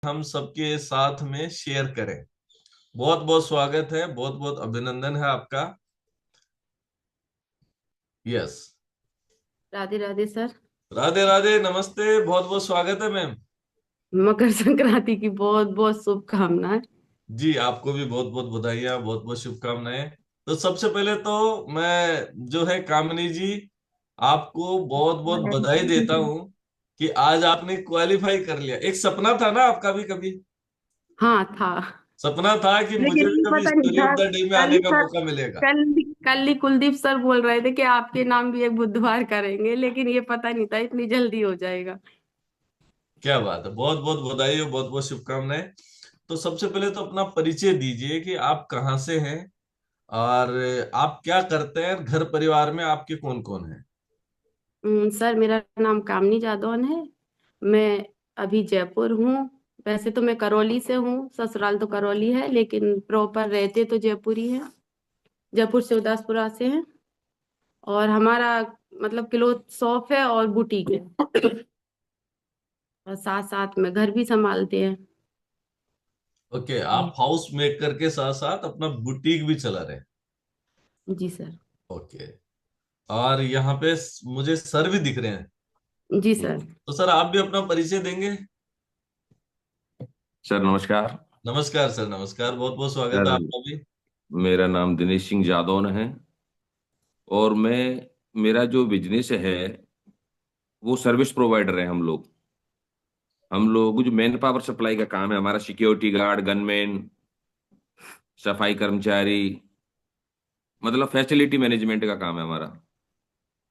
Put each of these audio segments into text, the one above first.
हम सबके साथ में शेयर करें। बहुत बहुत स्वागत है, बहुत बहुत अभिनंदन है आपका। यस। राधे राधे सर। राधे राधे, नमस्ते, बहुत बहुत स्वागत है मैम। मकर संक्रांति की बहुत बहुत शुभकामनाएं। जी, आपको भी बहुत बहुत बधाइयाँ, बहुत बहुत शुभकामनाएं। तो सबसे पहले तो मैं जो है कामिनी जी, आपको बहुत बहुत बधाई देता हूँ कि आज आपने क्वालिफाई कर लिया। एक सपना था ना आपका भी कभी? हाँ था। सपना था कि मुझे लेकिन भी ये कभी पता नहीं स्टोरी था। ऑफ द डे में कल आने ही का सर मौका मिलेगा। कल ही कुलदीप सर बोल रहे थे कि आपके नाम भी एक बुधवार करेंगे, लेकिन ये पता नहीं था इतनी जल्दी हो जाएगा। क्या बात है, बहुत बहुत बधाई हो, बहुत बहुत शुभकामनाएं। तो सबसे पहले तो अपना परिचय दीजिए कि आप कहाँ से हैं और आप क्या करते हैं, घर परिवार में आपके कौन कौन है। सर मेरा नाम कामनी जादौन है। मैं अभी जयपुर हूँ। वैसे तो मैं करौली से हूँ, ससुराल तो करौली है, लेकिन प्रॉपर रहते तो जयपुर ही है। जयपुर से उदासपुरा से है। और हमारा मतलब क्लोथ शॉप है और बुटीक है। और साथ साथ में घर भी संभालते हैं। ओके, आप हाउस मेकर के साथ साथ अपना बुटीक भी चला रहे हैं। जी सर। ओके। और यहाँ पे मुझे सर भी दिख रहे हैं। जी सर। तो सर आप भी अपना परिचय देंगे? सर नमस्कार। नमस्कार सर, नमस्कार, बहुत बहुत स्वागत है सर आपका भी। मेरा नाम दिनेश सिंह जादौन है और मेरा जो बिजनेस है वो सर्विस प्रोवाइडर है। हम लोग जो मैन पावर सप्लाई का काम है हमारा, सिक्योरिटी गार्ड, गनमैन, सफाई कर्मचारी, मतलब फैसिलिटी मैनेजमेंट का काम है हमारा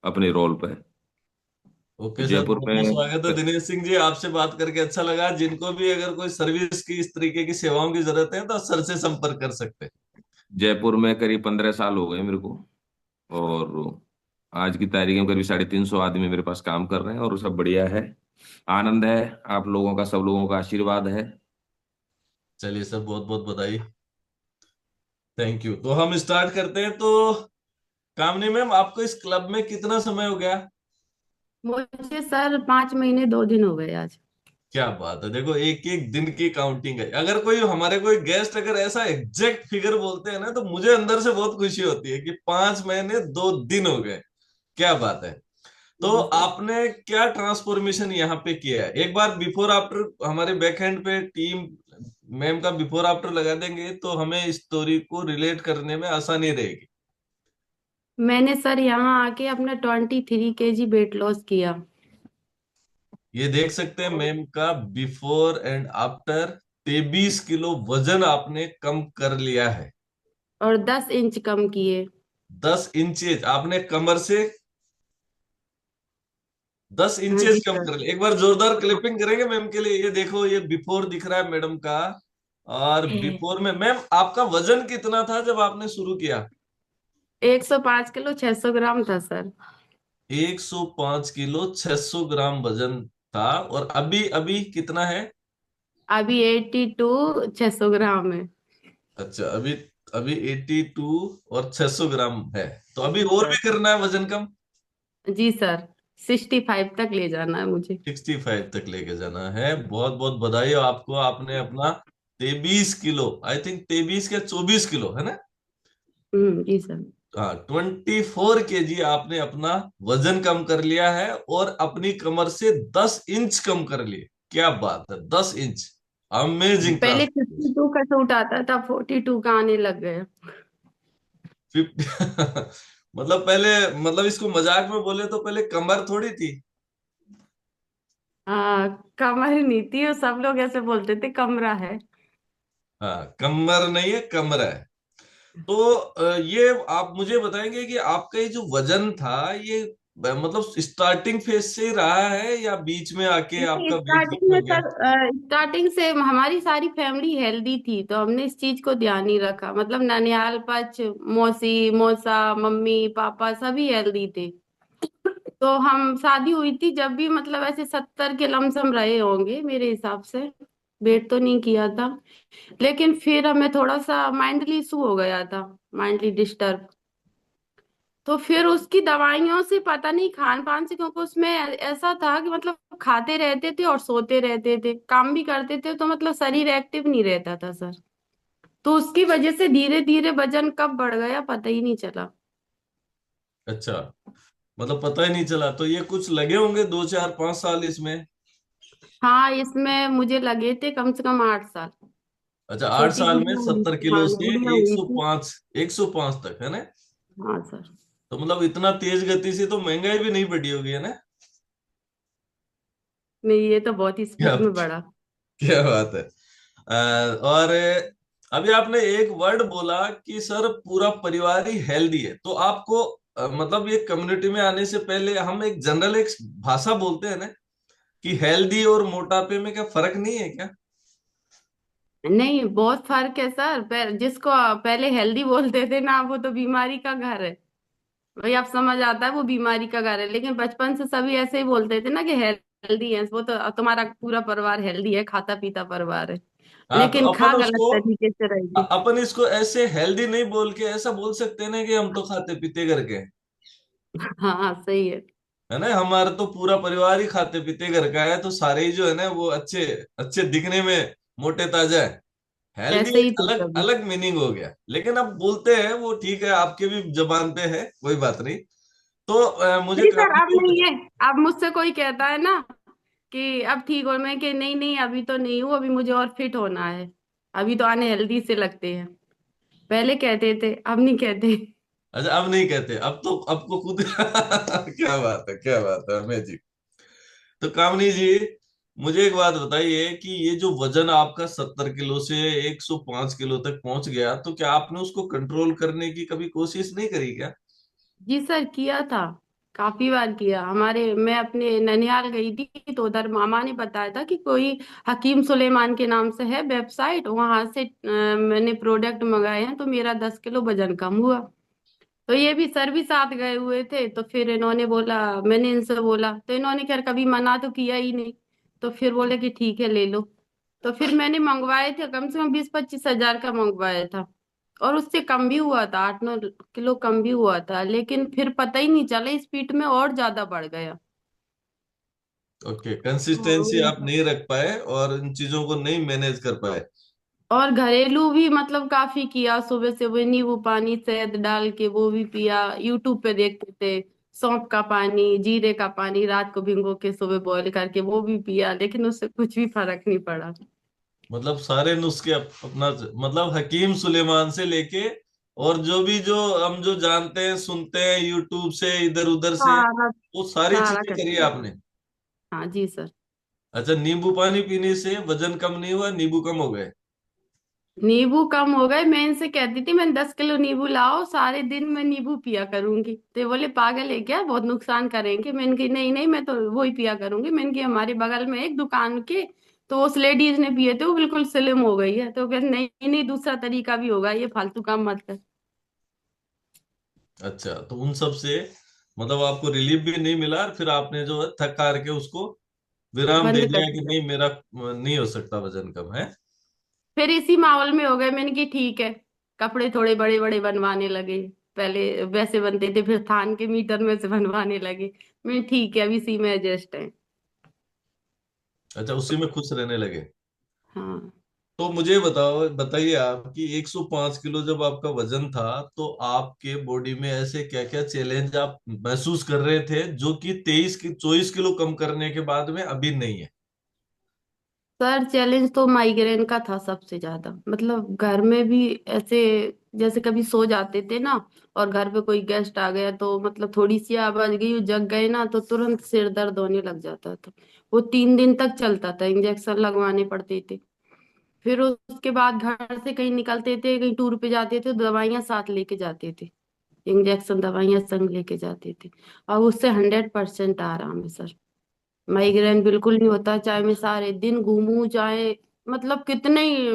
अपने रोल पे। ओके सर, जयपुर बहुत बहुत में स्वागत है दिनेश सिंह जी, आपसे बात करके अच्छा लगा। जिनको भी अगर कोई सर्विस की, इस तरीके की सेवाओं की जरूरत है तो सर से संपर्क कर सकते हैं। जयपुर में करीब 15 साल हो गए मेरे को। और आज की तारीख में करीब 350 आदमी मेरे पास काम कर रहे हैं और सब बढ़िया है। आनंद है। आप लोगों का, सब लोगों का आशीर्वाद है। चलिए सर, बहुत बहुत बधाई। Thank you. तो हम स्टार्ट करते हैं। तो कामनी मैम, आपको इस क्लब में कितना समय हो गया? मुझे सर 5 महीने 2 दिन हो गए आज। क्या बात है, देखो एक एक दिन की काउंटिंग है। अगर कोई हमारे कोई गेस्ट अगर ऐसा एग्जैक्ट फिगर बोलते हैं ना, तो मुझे अंदर से बहुत खुशी होती है कि 5 महीने 2 दिन हो गए। क्या बात है। तो जी सर। आपने क्या ट्रांसफॉर्मेशन यहाँ पे किया है? एक बार बिफोर आफ्टर हमारे बैक एंड पे टीम मैम का बिफोर आफ्टर लगा देंगे तो हमें इस स्टोरी को रिलेट करने में आसानी रहेगी। मैंने सर यहाँ आके अपना 23 kg वेट लॉस किया। ये देख सकते हैं मैम का बिफोर एंड आफ्टर। 23 किलो वजन आपने कम कर लिया है। और 10 इंच कम किए। 10 इंचेज आपने कमर से, दस हाँ इंचेस जी कम सर। कर लिया। एक बार जोरदार क्लिपिंग करेंगे मैम के लिए। ये देखो, ये बिफोर दिख रहा है मैडम का। और बिफोर में मैम आपका वजन कितना था जब आपने शुरू किया? 105 किलो 600 ग्राम था सर। 105 किलो 600 ग्राम वजन था। और अभी अभी कितना है? अभी 82 600 ग्राम है। अच्छा, अभी अभी 82 और 600 ग्राम है। तो अभी जी और सर। भी करना है वजन कम? जी सर। 65 तक ले जाना है मुझे। 65 तक लेके जाना है। बहुत बहुत बधाई हो आपको। आपने अपना 23 किलो, आई थिंक 23 या 24 किलो है ना? जी सर। हाँ, 24 kg आपने अपना वजन कम कर लिया है और अपनी कमर से 10 इंच कम कर लिए। क्या बात है, 10 इंच। अमेजिंग पहले ट्रांसफॉर्मेशन। 52 का सूट आता था, 42 का आने लग गया। 50। मतलब पहले, मतलब इसको मजाक में बोले तो पहले कमर थोड़ी थी। कमर नहीं थी, और सब लोग ऐसे बोलते थे कमरा है। हाँ, कमर नहीं है, कमरा है। तो ये आप मुझे बताएंगे कि आपका ये जो वजन था, ये मतलब स्टार्टिंग फेज से ही रहा है या बीच में आके नहीं, आपका वेट स्टार्टिंग गेन हो में गया? सर, स्टार्टिंग से हमारी सारी फैमिली हेल्दी थी, तो हमने इस चीज को ध्यान नहीं रखा। मतलब ननिहाल पक्ष, मौसी मौसा मम्मी पापा सभी हेल्दी थे। तो हम शादी हुई थी जब भी, मतलब ऐसे 70 के लमसम रहे होंगे मेरे हिसाब से। वेट तो नहीं किया था। लेकिन फिर हमें थोड़ा सा माइंडली इशू हो गया था, माइंडली डिस्टर्ब। तो फिर उसकी दवाइयों से पता नहीं खान पान से, क्योंकि उसमें ऐसा था कि मतलब खाते रहते थे और सोते रहते थे, काम भी करते थे, तो मतलब शरीर एक्टिव नहीं रहता था सर। तो उसकी वजह से धीरे धीरे वजन कब बढ़ गया पता ही नहीं चला। अच्छा, मतलब पता ही नहीं चला। तो ये कुछ लगे होंगे 2 4 5 साल इसमें? हाँ, इसमें मुझे लगे थे कम से कम 8 साल। अच्छा, आठ छोटी साल में गुड़िया हुई 70 थी, किलो हाँ से गुड़िया एक हुई सौ थी। पांच 105 तक, है ना? हाँ सर। तो मतलब इतना तेज गति से तो महंगाई भी नहीं बढ़ी होगी, है ना? नहीं, ये तो बहुत ही क्या, स्पीड में बढ़ा। क्या बात है। और अभी आपने एक वर्ड बोला कि सर पूरा परिवार ही हेल्दी है, तो आपको मतलब ये कम्युनिटी में आने से पहले हम एक जनरल एक भाषा बोलते हैं ना कि हेल्दी और मोटापे में क्या फर्क नहीं है क्या? नहीं, बहुत फर्क है सर। जिसको पहले हेल्दी बोलते थे ना, वो तो बीमारी का घर है। वही आप समझ आता है, वो बीमारी का घर है। लेकिन बचपन से सभी ऐसे ही बोलते थे ना कि हेल्दी है, वो तो तुम्हारा पूरा परिवार हेल्दी है, खाता पीता परिवार है। हाँ, तो लेकिन खा अपन गलत उसको तरीके से रही थी। अपन इसको ऐसे हेल्दी नहीं बोल के ऐसा बोल सकते हैं ना कि हम तो खाते पीते करके हैं। हाँ सही है। है ना, हमारा तो पूरा परिवार ही खाते पीते घर का है, तो सारे ही जो है ना वो अच्छे अच्छे दिखने में मोटे ताजा है। हेल्दी ऐसे ही एक थे अलग सभी। अलग मीनिंग हो गया, लेकिन अब बोलते हैं वो ठीक है, आपके भी जबान पे है, कोई बात नहीं। तो मुझे नहीं सर, काफी अब लोग। नहीं है। अब मुझसे कोई कहता है ना कि अब ठीक हो, मैं कि नहीं नहीं अभी तो नहीं हूँ, अभी मुझे और फिट होना है। अभी तो आने हेल्दी से लगते हैं। पहले कहते थे, अब नहीं कहते। अच्छा, अब नहीं कहते, अब तो आपको खुद क्या बात है, क्या बात है हमें जी। तो कामनी जी, मुझे एक बात बताइए कि ये जो वजन आपका 70 किलो से 105 किलो तक पहुंच गया, तो क्या आपने उसको कंट्रोल करने की कभी कोशिश नहीं करी क्या? जी सर, किया था। काफी बार किया। मैं अपने ननिहाल गई थी, तो उधर मामा ने बताया था कि कोई हकीम सुलेमान के नाम से है वेबसाइट, वहां से मैंने प्रोडक्ट मंगाए हैं, तो मेरा 10 किलो वजन कम हुआ। तो ये भी सर भी साथ गए हुए थे, तो फिर इन्होंने बोला, मैंने इनसे बोला, तो इन्होंने खैर कभी मना तो किया ही नहीं। तो फिर बोले कि ठीक है ले लो। तो फिर मैंने मंगवाए थे, कम से कम 20-25 हजार का मंगवाया था। और उससे कम भी हुआ था, 8-9 किलो कम भी हुआ था, लेकिन फिर पता ही नहीं चला, स्पीड में और ज्यादा बढ़ गया। ओके, कंसिस्टेंसी आप हाँ। नहीं रख पाए और इन चीजों को नहीं मैनेज कर पाए। और घरेलू भी मतलब काफी किया, सुबह से वो नींबू पानी शहद डाल के वो भी पिया, यूट्यूब पे देखते थे। सौंफ का पानी, जीरे का पानी रात को भिगो के सुबह बॉईल करके वो भी पिया, लेकिन उससे कुछ भी फर्क नहीं पड़ा। मतलब सारे नुस्खे अपना, मतलब हकीम सुलेमान से लेके और जो भी जो हम जो जानते हैं सुनते हैं यूट्यूब से इधर उधर से, सारा वो सारी सारा चीजें करी है करके। आपने? हाँ जी सर। अच्छा, नींबू पानी पीने से वजन कम नहीं हुआ, नींबू कम हो गए? नींबू कम हो गए। मैं इनसे कहती थी, मैं 10 किलो नींबू लाओ, सारे दिन मैं नींबू पिया करूंगी। तो ये बोले पागल है क्या, बहुत नुकसान करेंगे। मैंने कही नहीं नहीं, मैं तो वो ही पिया करूंगी। मैंने कहा हमारे बगल में एक दुकान के, तो उस लेडीज ने पिए थे, वो बिल्कुल स्लिम हो गई है। तो कहते नहीं नहीं, दूसरा तरीका भी होगा, ये फालतू काम मत कर। अच्छा, तो उन सब से मतलब आपको रिलीफ भी नहीं मिला, और फिर आपने जो है थक हार के उसको विराम दे बंद कर दिया कि दिया। नहीं, मेरा नहीं हो सकता वजन कम है। फिर इसी माहौल में हो गए। मैंने की ठीक है, कपड़े थोड़े बड़े बड़े बनवाने लगे। पहले वैसे बनते थे, फिर थान के मीटर में से बनवाने लगे। मैं ठीक है, अभी इसी में एडजस्ट है। अच्छा, उसी में खुश रहने लगे। हाँ तो मुझे बताओ, बताइए आप कि 105 किलो जब आपका वजन था, तो आपके बॉडी में ऐसे क्या क्या चैलेंज आप महसूस कर रहे थे जो कि 24 किलो कम करने के बाद में अभी नहीं है? सर, चैलेंज तो माइग्रेन का था सबसे ज्यादा। मतलब घर में भी ऐसे, जैसे कभी सो जाते थे ना, और घर पे कोई गेस्ट आ गया, तो मतलब थोड़ी सी आवाज गई, जग गए ना, तो तुरंत सिर दर्द होने लग जाता था। वो 3 दिन तक चलता था, इंजेक्शन लगवाने पड़ते थे। फिर उसके बाद घर से कहीं निकलते थे, कहीं टूर पे जाते थे, तो दवाइयां साथ लेके जाते थे। इंजेक्शन दवाइयां संग लेके जाते थे। और उससे 100% आराम है सर। माइग्रेन बिल्कुल नहीं होता, चाहे मैं सारे दिन घूमूं, चाहे मतलब कितने ही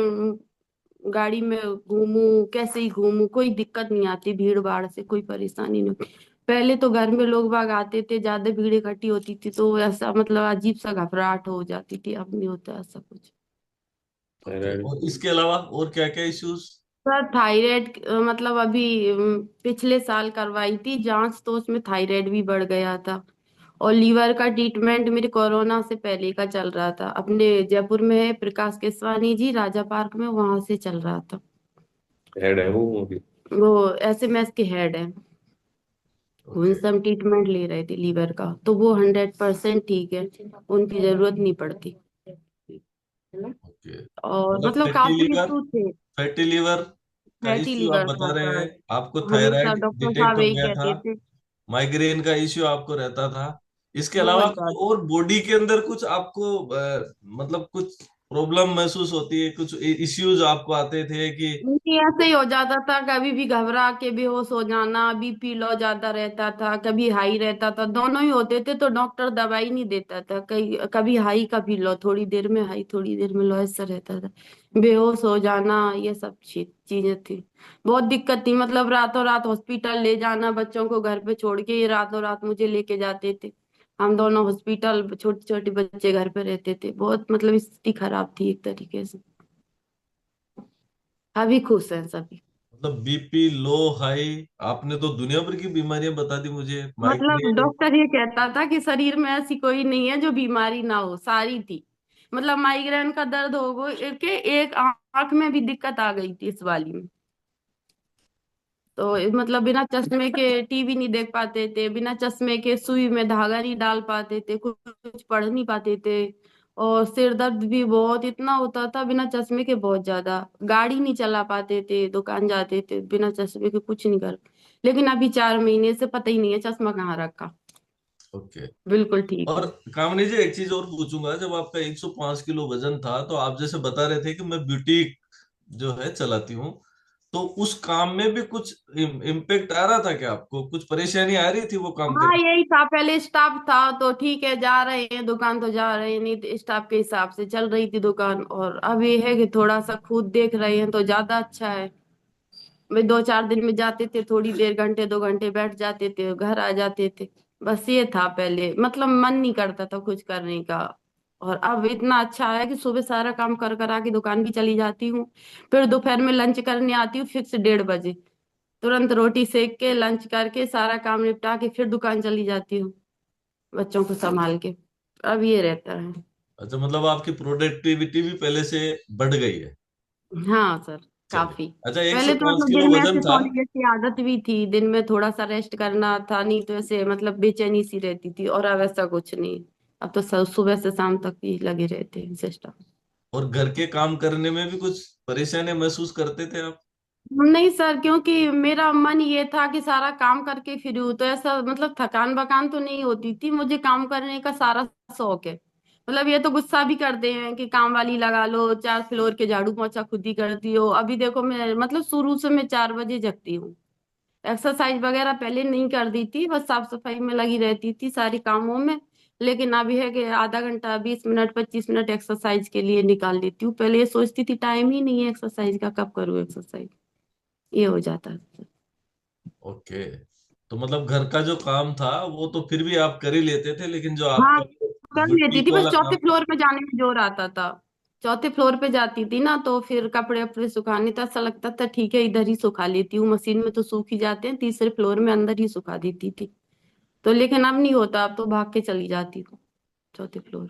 गाड़ी में घूमूं, कैसे ही घूमूं, कोई दिक्कत नहीं आती। भीड़ भाड़ से कोई परेशानी नहीं होती। पहले तो घर में लोग बाग आते थे, ज्यादा भीड़ इकट्ठी होती थी, तो ऐसा मतलब अजीब सा घबराहट हो जाती थी। अब नहीं होता ऐसा कुछ। ओके, और इसके अलावा और क्या क्या इश्यूज? सर थायराइड मतलब अभी पिछले साल करवाई थी जांच, तो उसमें थायराइड भी बढ़ गया था। और लीवर का ट्रीटमेंट मेरे कोरोना से पहले का चल रहा था, अपने जयपुर में है प्रकाश केसवानी जी, राजा पार्क में, वहां से चल रहा था। हेड है वो अभी। वो एसएमएस के हेड है। ओके। उनसे हम ट्रीटमेंट ले रहे थे लीवर का, तो वो 100% ठीक है, उनकी जरूरत नहीं पड़ती। ओके, और मतलब मतलब काफी इशू थे। फैटी लीवर का फैटी इश्यू आप लीवर बता था रहे हैं, सर। आपको हम सर थायराइड डॉक्टर डिटेक्ट साहब हो यही गया था, कहते थे। माइग्रेन का इश्यू आपको रहता था, इसके अलावा बहुत कुछ ज्यादा। और बॉडी के अंदर कुछ आपको मतलब कुछ प्रॉब्लम महसूस होती है, कुछ इश्यूज आपको आते थे कि? नहीं, ऐसे ही हो जाता था, कभी भी घबरा के बेहोश हो जाना, बीपी लो ज्यादा रहता था, कभी हाई रहता था, दोनों ही होते थे, तो डॉक्टर दवाई नहीं देता था, कहीं कभी हाई कभी लो, थोड़ी देर में हाई थोड़ी देर में लो, ऐसा रहता था। बेहोश हो जाना, ये सब चीजें थी। बहुत दिक्कत थी, मतलब रातों रात हॉस्पिटल ले जाना, बच्चों को घर पे छोड़ के ये रातों रात मुझे लेके जाते थे। हम दोनों हॉस्पिटल, छोटे छोटे बच्चे घर पे रहते थे, बहुत मतलब स्थिति खराब थी एक तरीके से। अभी खुश हैं सभी। मतलब बीपी लो हाई, आपने तो दुनिया भर की बीमारियां बता दी मुझे, मतलब माइग्रेन। डॉक्टर ये कहता था कि शरीर में ऐसी कोई नहीं है जो बीमारी ना हो, सारी थी। मतलब माइग्रेन का दर्द हो गई के एक आंख में भी दिक्कत आ गई थी इस वाली में। तो मतलब बिना चश्मे के टीवी नहीं देख पाते थे, बिना चश्मे के सुई में धागा नहीं डाल पाते थे, कुछ पढ़ नहीं पाते थे। और सिर दर्द भी बहुत इतना होता था बिना चश्मे के, बहुत ज्यादा। गाड़ी नहीं चला पाते थे, दुकान जाते थे बिना चश्मे के, कुछ नहीं कर। लेकिन अभी 4 महीने से पता ही नहीं है चश्मा कहाँ रखा। ओके। बिल्कुल ठीक और है। कामनी जी, एक चीज और पूछूंगा, जब आपका 105 किलो वजन था तो आप जैसे बता रहे थे कि मैं ब्यूटीक जो है चलाती हूँ, तो उस काम में भी कुछ इम्पेक्ट आ रहा था क्या? आपको कुछ परेशानी आ रही थी वो काम हाँ करने? यही था, पहले स्टाफ था तो ठीक है, जा रहे हैं दुकान तो जा रहे हैं, नहीं तो स्टाफ के हिसाब से चल रही थी दुकान। और अब ये है कि थोड़ा सा खुद देख रहे हैं तो ज्यादा अच्छा है। भाई 2-4 दिन में जाते थे, थोड़ी देर घंटे 2 घंटे बैठ जाते थे, घर आ जाते थे। बस ये था, पहले मतलब मन नहीं करता था कुछ करने का। और अब इतना अच्छा है कि सुबह सारा काम कर कर आके दुकान भी चली जाती हूँ। फिर दोपहर में लंच करने आती हूँ फिक्स 1:30 बजे। तुरंत रोटी सेक के लंच करके सारा काम निपटा के फिर दुकान चली जाती हूँ, बच्चों को संभाल के। अब ये रहता है। अच्छा, मतलब आपकी प्रोडक्टिविटी भी पहले से बढ़ गई है। हाँ सर, चलिए। काफी। अच्छा, पहले तो 105 मतलब किलो दिन में वजन ऐसे था। सोने जैसी आदत भी थी, दिन में थोड़ा सा रेस्ट करना था, नहीं तो ऐसे मतलब बेचैनी सी रहती थी। और अब ऐसा कुछ नहीं। अब तो सुबह से शाम तक ही लगे रहते हैं सिस्टम। और घर के काम करने में भी कुछ परेशानी महसूस करते थे आप? नहीं सर, क्योंकि मेरा मन ये था कि सारा काम करके फ्री हूँ, तो ऐसा मतलब थकान बकान तो नहीं होती थी, मुझे काम करने का सारा शौक है। मतलब ये तो गुस्सा भी करते हैं कि काम वाली लगा लो, 4 फ्लोर के झाड़ू पोंछा खुद ही करती हो। अभी देखो मैं मतलब शुरू से मैं 4 बजे जगती हूँ। एक्सरसाइज वगैरह पहले नहीं कर दी थी, बस साफ सफाई में लगी रहती थी सारी कामों में। लेकिन अभी है कि आधा घंटा 20 मिनट 25 मिनट एक्सरसाइज के लिए निकाल लेती हूँ। पहले ये सोचती थी टाइम ही नहीं है एक्सरसाइज का, कब करूँ एक्सरसाइज, ये हो जाता है। ओके। तो मतलब घर का जो काम था वो तो फिर भी आप कर ही लेते थे, लेकिन जो हाँ, आपका कर लेती बुटीक थी, बस वाला चौथे काम था। फ्लोर पे जाने में जोर आता था। चौथे फ्लोर पे जाती थी ना, तो फिर कपड़े अपड़े सुखाने तो ऐसा लगता था ठीक है इधर ही सुखा लेती हूँ, मशीन में तो सूख ही जाते हैं, तीसरे फ्लोर में अंदर ही सुखा देती थी। तो लेकिन अब नहीं होता, अब तो भाग के चली जाती हूँ चौथे फ्लोर।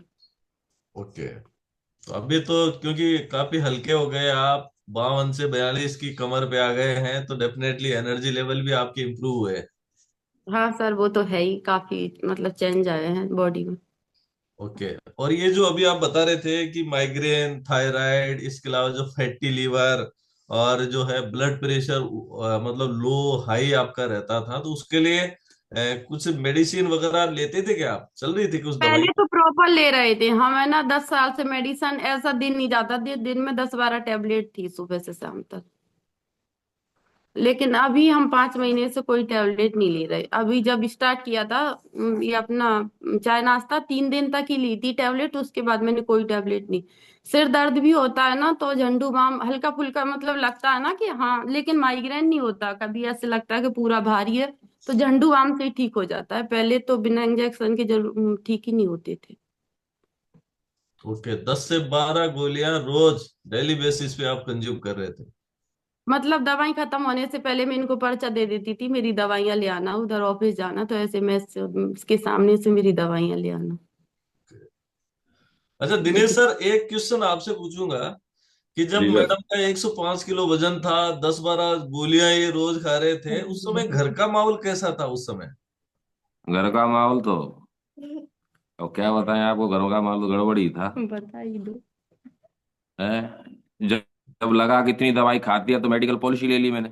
ओके। तो अभी तो क्योंकि काफी हल्के हो गए आप, 52 से 42 की कमर पे आ गए हैं, तो डेफिनेटली एनर्जी लेवल भी आपके इम्प्रूव हुए। हाँ सर, वो तो है ही, काफी मतलब चेंज आए हैं बॉडी में। ओके। और ये जो अभी आप बता रहे थे कि माइग्रेन, थायराइड, इसके अलावा जो फैटी लीवर और जो है ब्लड प्रेशर, मतलब लो हाई आपका रहता था, तो उसके लिए कुछ मेडिसिन वगैरह आप लेते थे क्या? आप चल रही थी कुछ दवाई? पहले तो प्रॉपर ले रहे थे हम, है ना, 10 साल से मेडिसिन, ऐसा दिन नहीं जाता, दिन में 10-12 टैबलेट थी सुबह से शाम तक। लेकिन अभी हम 5 महीने से कोई टैबलेट नहीं ले रहे। अभी जब स्टार्ट किया था ये अपना चाय नाश्ता, 3 दिन तक ही ली थी टैबलेट, उसके बाद मैंने कोई टैबलेट नहीं। सिर दर्द भी होता है ना तो झंडू बाम हल्का फुल्का मतलब लगता है ना कि हाँ, लेकिन माइग्रेन नहीं होता, कभी ऐसे लगता है कि पूरा भारी है। तो झंडू बाम से ही ठीक हो जाता है, पहले तो बिना इंजेक्शन के जरूर ठीक ही नहीं होते थे। ओके, 10 से 12 गोलियां रोज डेली बेसिस पे आप कंज्यूम कर रहे थे? मतलब दवाई खत्म होने से पहले मैं इनको पर्चा दे देती थी, मेरी दवाइयाँ ले आना, उधर ऑफिस जाना, तो ऐसे मैं इसके सामने से मेरी दवाइयाँ ले आना। अच्छा दिनेश लेकिन सर, एक क्वेश्चन आपसे पूछूंगा कि जब जी सर। मैडम का 105 किलो वजन था, 10-12 गोलियां ये रोज खा रहे थे, उस समय घर का माहौल कैसा था उस समय? घर का माहौल तो, और क्या बताएं आपको, घर का माहौल तो गड़बड़ ही था। बता ही दो। है, जब जब लगा कि इतनी दवाई खाती है तो मेडिकल पॉलिसी ले ली मैंने,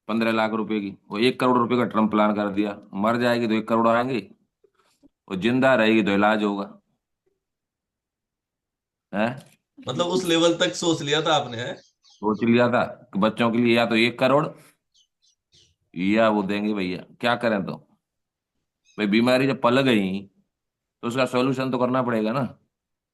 15 लाख रुपए की। वो 1 करोड़ रुपए का ट्रम्प प्लान कर दिया, मर जाएगी तो 1 करोड़ आएंगे, वो जिंदा रहेगी तो इलाज होगा। है, मतलब उस लेवल तक सोच लिया था आपने, है? सोच लिया था कि बच्चों के लिए या तो 1 करोड़ या वो देंगे भैया, क्या करें तो। भाई बीमारी जब पल गई तो उसका सॉल्यूशन तो करना पड़ेगा ना।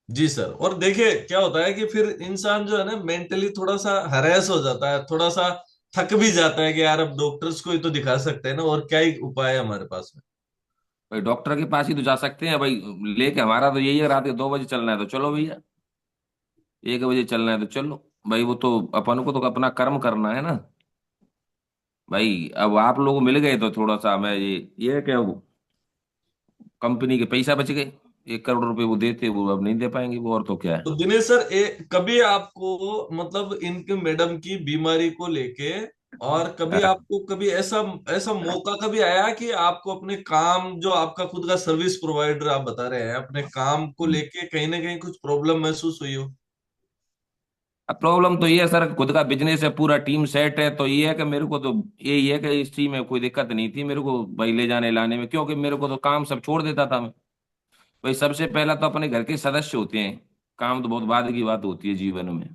जी सर। और देखिए क्या होता है कि फिर इंसान जो है ना मेंटली थोड़ा सा हरेस हो जाता है, थोड़ा सा थक भी जाता है कि यार अब डॉक्टर्स को ही तो दिखा सकते हैं ना, और क्या ही उपाय है हमारे पास में। भाई डॉक्टर के पास ही तो जा सकते हैं भाई, लेके हमारा तो यही है, रात के 2 बजे चलना है तो चलो भैया, 1 बजे चलना है तो चलो। भाई वो तो अपन को तो अपना कर्म करना है ना। भाई अब आप लोग मिल गए तो थोड़ा सा मैं ये क्या, कंपनी के पैसा बच गए। 1 करोड़ रुपए वो देते, वो अब नहीं दे पाएंगे वो, और तो क्या है। तो दिनेश सर, कभी आपको मतलब इनके मैडम की बीमारी को लेके, और कभी हाँ, आपको कभी ऐसा ऐसा मौका कभी आया कि आपको अपने काम, जो आपका खुद का सर्विस प्रोवाइडर आप बता रहे हैं, अपने काम को लेके कहीं ना कहीं कुछ प्रॉब्लम महसूस हुई हो? अब प्रॉब्लम तो ये है सर, खुद का बिजनेस है, पूरा टीम सेट है, तो ये है कि मेरे को तो यही है कि इस चीज में कोई दिक्कत नहीं थी मेरे को भाई ले जाने लाने में, क्योंकि मेरे को तो काम सब छोड़ देता था मैं। भाई सबसे पहला तो अपने घर के सदस्य होते हैं, काम तो बहुत बाद की बात होती है जीवन में।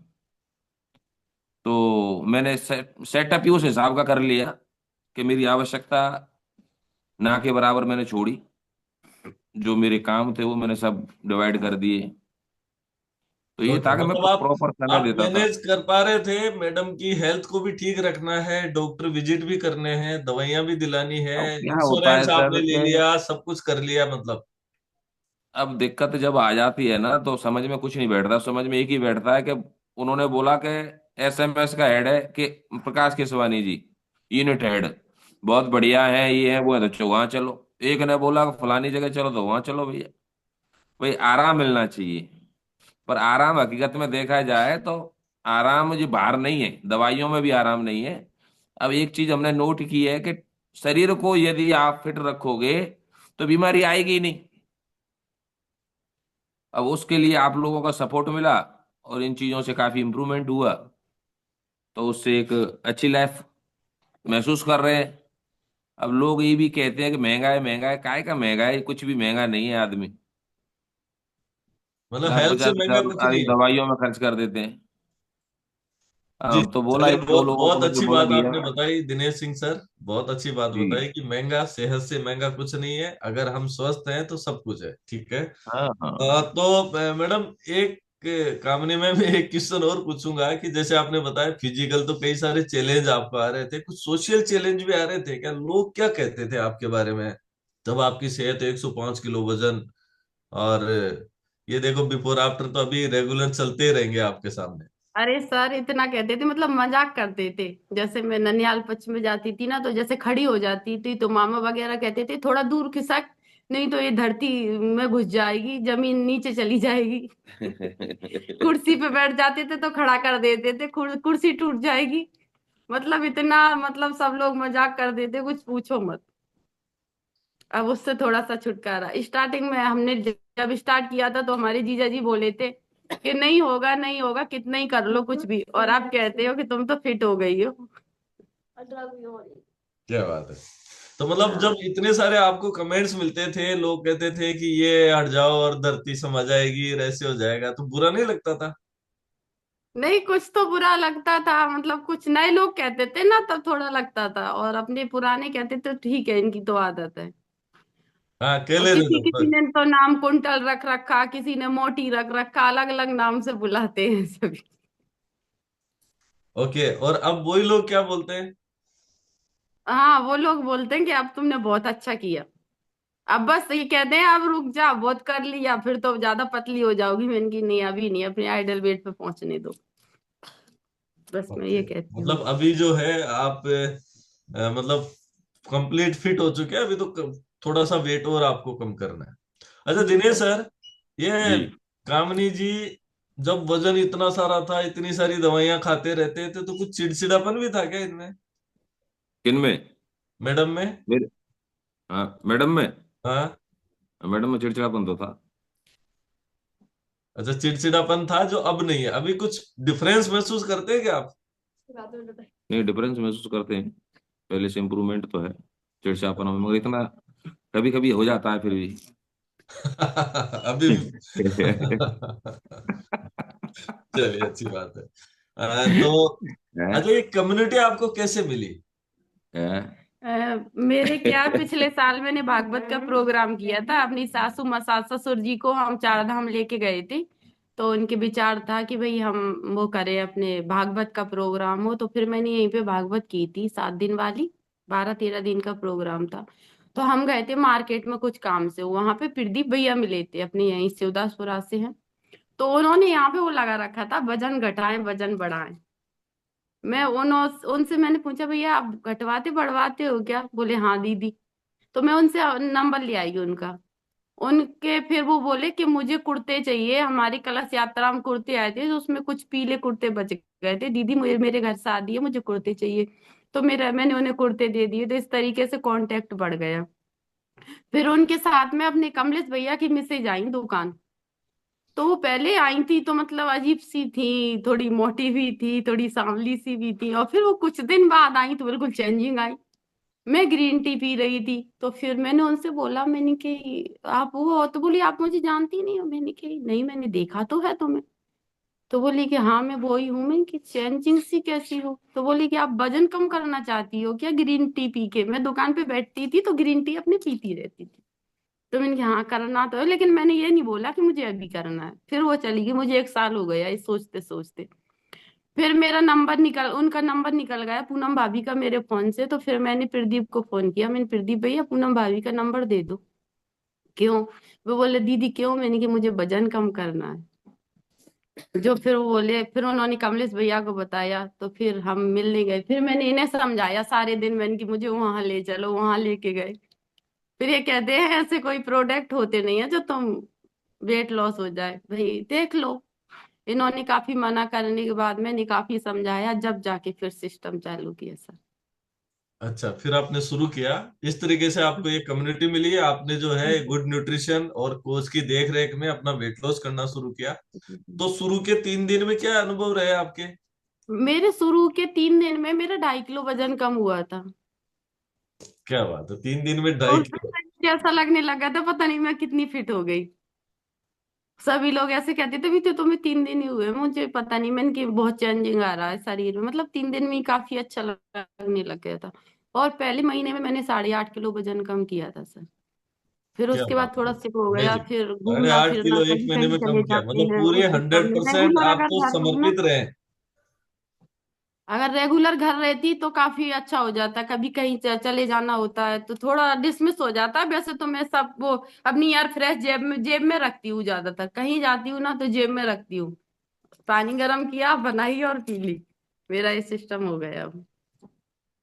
तो मैंने सेटअप ही उस हिसाब का कर लिया कि मेरी आवश्यकता ना के बराबर मैंने छोड़ी, जो मेरे काम थे वो मैंने सब डिवाइड कर दिए। तो ये ओके, था कि मैं मतलब आप प्रॉपर समय आप देता था। मैनेज कर पा रहे थे, मैडम की हेल्थ को भी ठीक रखना है, डॉक्टर विजिट भी करने हैं, दवाइयां भी दिलानी है, अब क्या होता है इंश्योरेंस सर आपने ले कि लिया, सब कुछ कर लिया मतलब। अब दिक्कत जब आ जाती है ना तो समझ में कुछ नहीं बैठता, समझ में एक ही बैठता है कि उन्होंने बोला कि एसएमएस का हेड है कि प्रकाश केसवानी जी, यूनिट हेड, बहुत बढ़िया है, ये है वो है, तो वहां चलो। एक ने बोला कि फलानी जगह चलो, तो वहां चलो भैया। भाई आराम मिलना चाहिए, पर आराम हकीकत में देखा जाए तो आराम मुझे बाहर नहीं है, दवाइयों में भी आराम नहीं है। अब एक चीज हमने नोट की है कि शरीर को यदि आप फिट रखोगे तो बीमारी आएगी ही नहीं। अब उसके लिए आप लोगों का सपोर्ट मिला और इन चीजों से काफी इम्प्रूवमेंट हुआ, तो उससे एक अच्छी लाइफ महसूस कर रहे हैं। अब लोग ये भी कहते हैं कि महंगा है, महंगा है, काय का महंगा है, कुछ भी महंगा नहीं है आदमी। मतलब लाख हेल्थ से पचास महंगा हजार कुछ नहीं आदमी है। दवाइयों में खर्च कर देते हैं। जी। अब तो बोला चलिए, एक दो बहुत लोगों को बहुत मैंने अच्छी बोल बात दिया। आपने बताई दिनेश सिंह सर। बहुत अच्छी बात जी। बताई कि महंगा, सेहत से महंगा कुछ नहीं है, अगर हम स्वस्थ हैं तो सब कुछ है, ठीक है। हाँ हाँ। तो मैडम, एक कामने में मैं एक क्वेश्चन और पूछूंगा कि जैसे आपने बताया फिजिकल तो कई सारे चैलेंज आपको आ रहे थे, कुछ सोशल चैलेंज भी आ रहे थे क्या? लोग क्या कहते थे आपके बारे में जब आपकी सेहत 105 किलो वजन, और ये देखो बिफोर आफ्टर तो अभी रेगुलर चलते ही रहेंगे आपके सामने। अरे सर इतना कहते थे, मतलब मजाक करते थे। जैसे मैं ननियाल पक्ष में जाती थी ना, तो जैसे खड़ी हो जाती थी तो मामा वगैरह कहते थे थोड़ा दूर खिसक, नहीं तो ये धरती में घुस जाएगी, जमीन नीचे चली जाएगी। कुर्सी पे बैठ जाते थे तो खड़ा कर देते थे, कुर्सी टूट जाएगी। मतलब इतना, मतलब सब लोग मजाक कर देते, कुछ पूछो मत। अब उससे थोड़ा सा छुटकारा, स्टार्टिंग में हमने जब स्टार्ट किया था तो हमारे जीजा जी बोले थे कि नहीं होगा नहीं होगा, कितना ही कर लो कुछ भी, और आप कहते हो कि तुम तो फिट हो गई हो। क्या बात है। तो मतलब जब हाँ। इतने सारे आपको कमेंट्स मिलते थे, लोग कहते थे कि ये हट जाओ और धरती समा जाएगी, और ऐसे हो जाएगा, तो बुरा नहीं लगता था? नहीं, कुछ तो बुरा लगता था, मतलब कुछ नए लोग कहते थे ना तब थोड़ा लगता था, और अपने पुराने कहते थे ठीक है, इनकी तो आदत है। हाँ, और अकेले थे किसी तब किसी तक। ने तो नाम कुंटल रख रखा, किसी ने मोटी रख रखा, अलग अलग नाम से बुलाते हैं सभी। ओके, और अब वही लोग क्या बोलते हैं? हाँ, वो लोग बोलते हैं कि अब तुमने बहुत अच्छा किया। अब बस ये कहते हैं अब रुक जा, बहुत कर लिया, फिर तो ज्यादा पतली हो जाओगी। मैंने की नहीं, अभी नहीं, अपने आइडल वेट पे पहुंचने दो। बस मैं ओके, ये कहती हूँ। मतलब अभी जो है आप मतलब कंप्लीट फिट हो चुके हैं, अभी तो थोड़ा सा वेट और आपको कम करना है। अच्छा जी दिनेश सर। सर, ये जी। कामनी जी जब वजन इतना सारा था, इतनी सारी दवाइयां खाते रहते थे, तो कुछ चिड़चिड़ापन भी था क्या इनमें, किन में? मैडम में? मेरे, हाँ मैडम में। हाँ। मैडम में चिड़चिड़ापन तो था। अच्छा, चिड़चिड़ापन था जो अब नहीं है, अभी कुछ डिफरेंस महसूस करते हैं क्या आप? नहीं, डिफरेंस महसूस करते हैं, पहले से इम्प्रूवमेंट तो है चिड़चिड़ापन में, मगर इतना कभी कभी हो जाता है फिर भी। अभी भी। चलिए, अच्छी बात है। तो अच्छा, हैं? ये कम्युनिटी आपको कैसे मिली? हैं? मेरे क्या पिछले साल मैंने भागवत का प्रोग्राम किया था, अपनी सासू सास ससुर जी को हम 4 धाम लेके गए थे। तो उनके विचार था कि भाई हम वो करें, अपने भागवत का प्रोग्राम हो। तो फिर मैंने यहीं पे भागवत की थी 7 दिन वाली, 12-13 दिन का प्रोग्राम था। तो हम गए थे मार्केट में कुछ काम से, वहां पे प्रदीप भैया मिले थे, अपने यहीं से उदासपुरा से हैं। तो उन्होंने यहाँ पे वो लगा रखा था, वजन घटाएं वजन बढ़ाएं। मैं उनसे मैंने पूछा, भैया आप घटवाते बढ़वाते हो क्या? बोले हाँ दीदी। तो मैं उनसे नंबर ले आई उनका। उनके फिर वो बोले कि मुझे कुर्ते चाहिए, हमारी कलश यात्रा में कुर्ते आए थे, तो उसमें कुछ पीले कुर्ते बच गए थे, दीदी मुझे मेरे घर शादी है, मुझे कुर्ते चाहिए। तो मैंने उन्हें कुर्ते दे दिए। तो इस तरीके से कांटेक्ट बढ़ गया। फिर उनके साथ में अपने कमलेश भैया की मिसेज आई दुकान। तो वो पहले आई थी तो मतलब अजीब सी थी, थोड़ी मोटी भी थी, थोड़ी सांवली सी भी थी, और फिर वो कुछ दिन बाद आई तो बिल्कुल चेंजिंग आई। मैं ग्रीन टी पी रही थी, तो फिर मैंने उनसे बोला, मैंने कि आप वो हो? तो बोली आप मुझे जानती नहीं हो? मैंने कि नहीं, मैंने देखा तो है तुम्हें। तो बोली कि हाँ मैं वो ही हूँ। मैंने कि चेंजिंग सी कैसी हो? तो बोली कि आप वजन कम करना चाहती हो क्या ग्रीन टी पी के? मैं दुकान पे बैठती थी तो ग्रीन टी अपनी पीती रहती थी। तो मैंने कहा हाँ करना तो है, लेकिन मैंने ये नहीं बोला कि मुझे अभी करना है। फिर वो चली गई, मुझे 1 साल हो गया इस सोचते सोचते। फिर मेरा नंबर निकल उनका नंबर निकल गया पूनम भाभी का मेरे फोन से। तो फिर मैंने प्रदीप को फोन किया, मैंने प्रदीप भैया पूनम भाभी का नंबर दे दो। क्यों? वो बोले दीदी क्यों? मैंने कि मुझे वजन कम करना है। जो फिर वो बोले, फिर उन्होंने कमलेश भैया को बताया, तो फिर हम मिलने गए। फिर मैंने इन्हें समझाया सारे दिन, मैंने कि मुझे वहां ले चलो, वहां लेके गए। फिर ये कहते हैं ऐसे कोई प्रोडक्ट होते नहीं है जो तुम वेट लॉस हो जाए, भाई देख लो। इन्होंने काफी मना करने के बाद मैंने काफी समझाया, जब जाके फिर सिस्टम चालू किया सर। अच्छा, फिर आपने शुरू किया, इस तरीके से आपको ये कम्युनिटी मिली है, आपने जो है गुड न्यूट्रिशन और कोच की देख रेख में अपना वेट लॉस करना शुरू किया। तो शुरू के 3 दिन में क्या अनुभव रहे आपके? मेरे शुरू के 3 दिन में मेरा 2.5 किलो वजन कम हुआ था। क्या बात है, 3 दिन में और 2.5 किलो! उससे ऐसा लगने लगा था पता नहीं मैं कितनी फिट हो गई। सभी लोग ऐसे कहते थे भी तो तुम्हें 3 दिन ही हुए। मुझे पता नहीं, मैंने कि बहुत चेंजिंग आ रहा है शरीर में, मतलब 3 दिन में ही काफी अच्छा लगने लग गया था। और पहले महीने में मैंने 8.5 किलो वजन कम किया था सर। फिर क्या उसके बात बाद है, थोड़ा सिक हो गया, अमेजिंग! फिर साढ़े घूमना आठ फिरना, किलो एक कहीं महीने कहीं में चले कम किया, जाते मतलब हैं पूरे उस सिस्टम में। 100% रेगुलर आप अगर तो घर रहूं ना, समर्पित रहे। अगर रेगुलर घर रहती तो काफी अच्छा हो जाता। कभी कहीं चले जाना होता है तो थोड़ा डिसमिस हो जाता है। वैसे तो मैं सब वो अपनी एयर फ्रेश जेब में रखती हूँ, ज्यादातर कहीं जाती हूँ ना तो जेब में रखती हूँ। पानी गर्म किया, बनाई और पी ली। मेरा ये सिस्टम हो गया अब।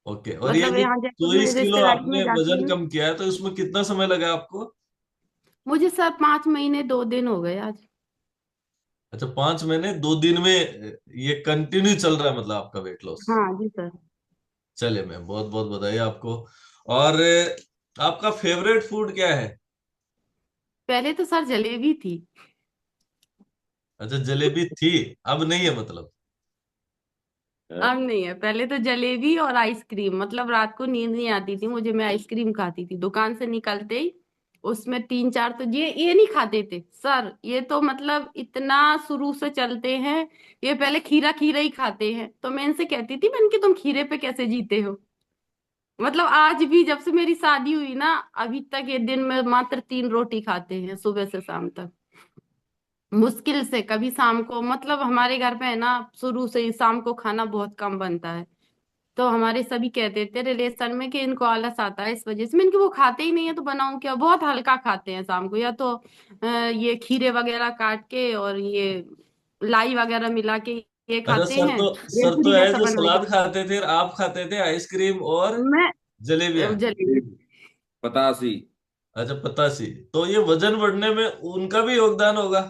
ओके, और ये मतलब जो यहाँ जयपुर में 24 किलो रिश्तेदारी में आपने जाती वजन हूँ ना। कम किया है, तो इसमें कितना समय लगा आपको? मुझे सर 5 महीने 2 दिन हो गए आज। अच्छा, 5 महीने 2 दिन में ये कंटिन्यू चल रहा है मतलब आपका वेट लॉस? हाँ जी सर। चलिए, मैं बहुत बहुत बधाई आपको। और आपका फेवरेट फूड क्या है? पहले तो सर जलेबी थी। अच्छा, जलेबी थी, अब नहीं है मतलब? अब नहीं है। पहले तो जलेबी और आइसक्रीम, मतलब रात को नींद नहीं आती थी मुझे, मैं आइसक्रीम खाती थी दुकान से निकलते ही। उसमें 3-4 तो ये नहीं खाते थे सर, ये तो मतलब इतना शुरू से चलते हैं। ये पहले खीरा खीरा ही खाते हैं। तो मैं इनसे कहती थी, मैंने कि तुम खीरे पे कैसे जीते हो? मतलब आज भी जब से मेरी शादी हुई ना, अभी तक ये दिन में मात्र 3 रोटी खाते हैं सुबह से शाम तक। मुश्किल से कभी शाम को, मतलब हमारे घर पे है ना, शुरू से ही शाम को खाना बहुत कम बनता है। तो हमारे सभी कहते थे रिलेशन में कि इनको आलस आता है इस वजह से। मैं इनके वो खाते ही नहीं है तो बनाऊं क्या? बहुत हल्का खाते हैं शाम को, या तो ये खीरे वगैरह काट के और ये लाई वगैरह मिला के अच्छा खाते सर, हैं, तो सर तो भेलपुरी है जैसा जो बना के। सलाद खाते थे, आप खाते थे आइसक्रीम और मैं जलेबियां। जलेबी। पतासी। अच्छा पतासी। तो ये वजन बढ़ने में उनका भी योगदान होगा।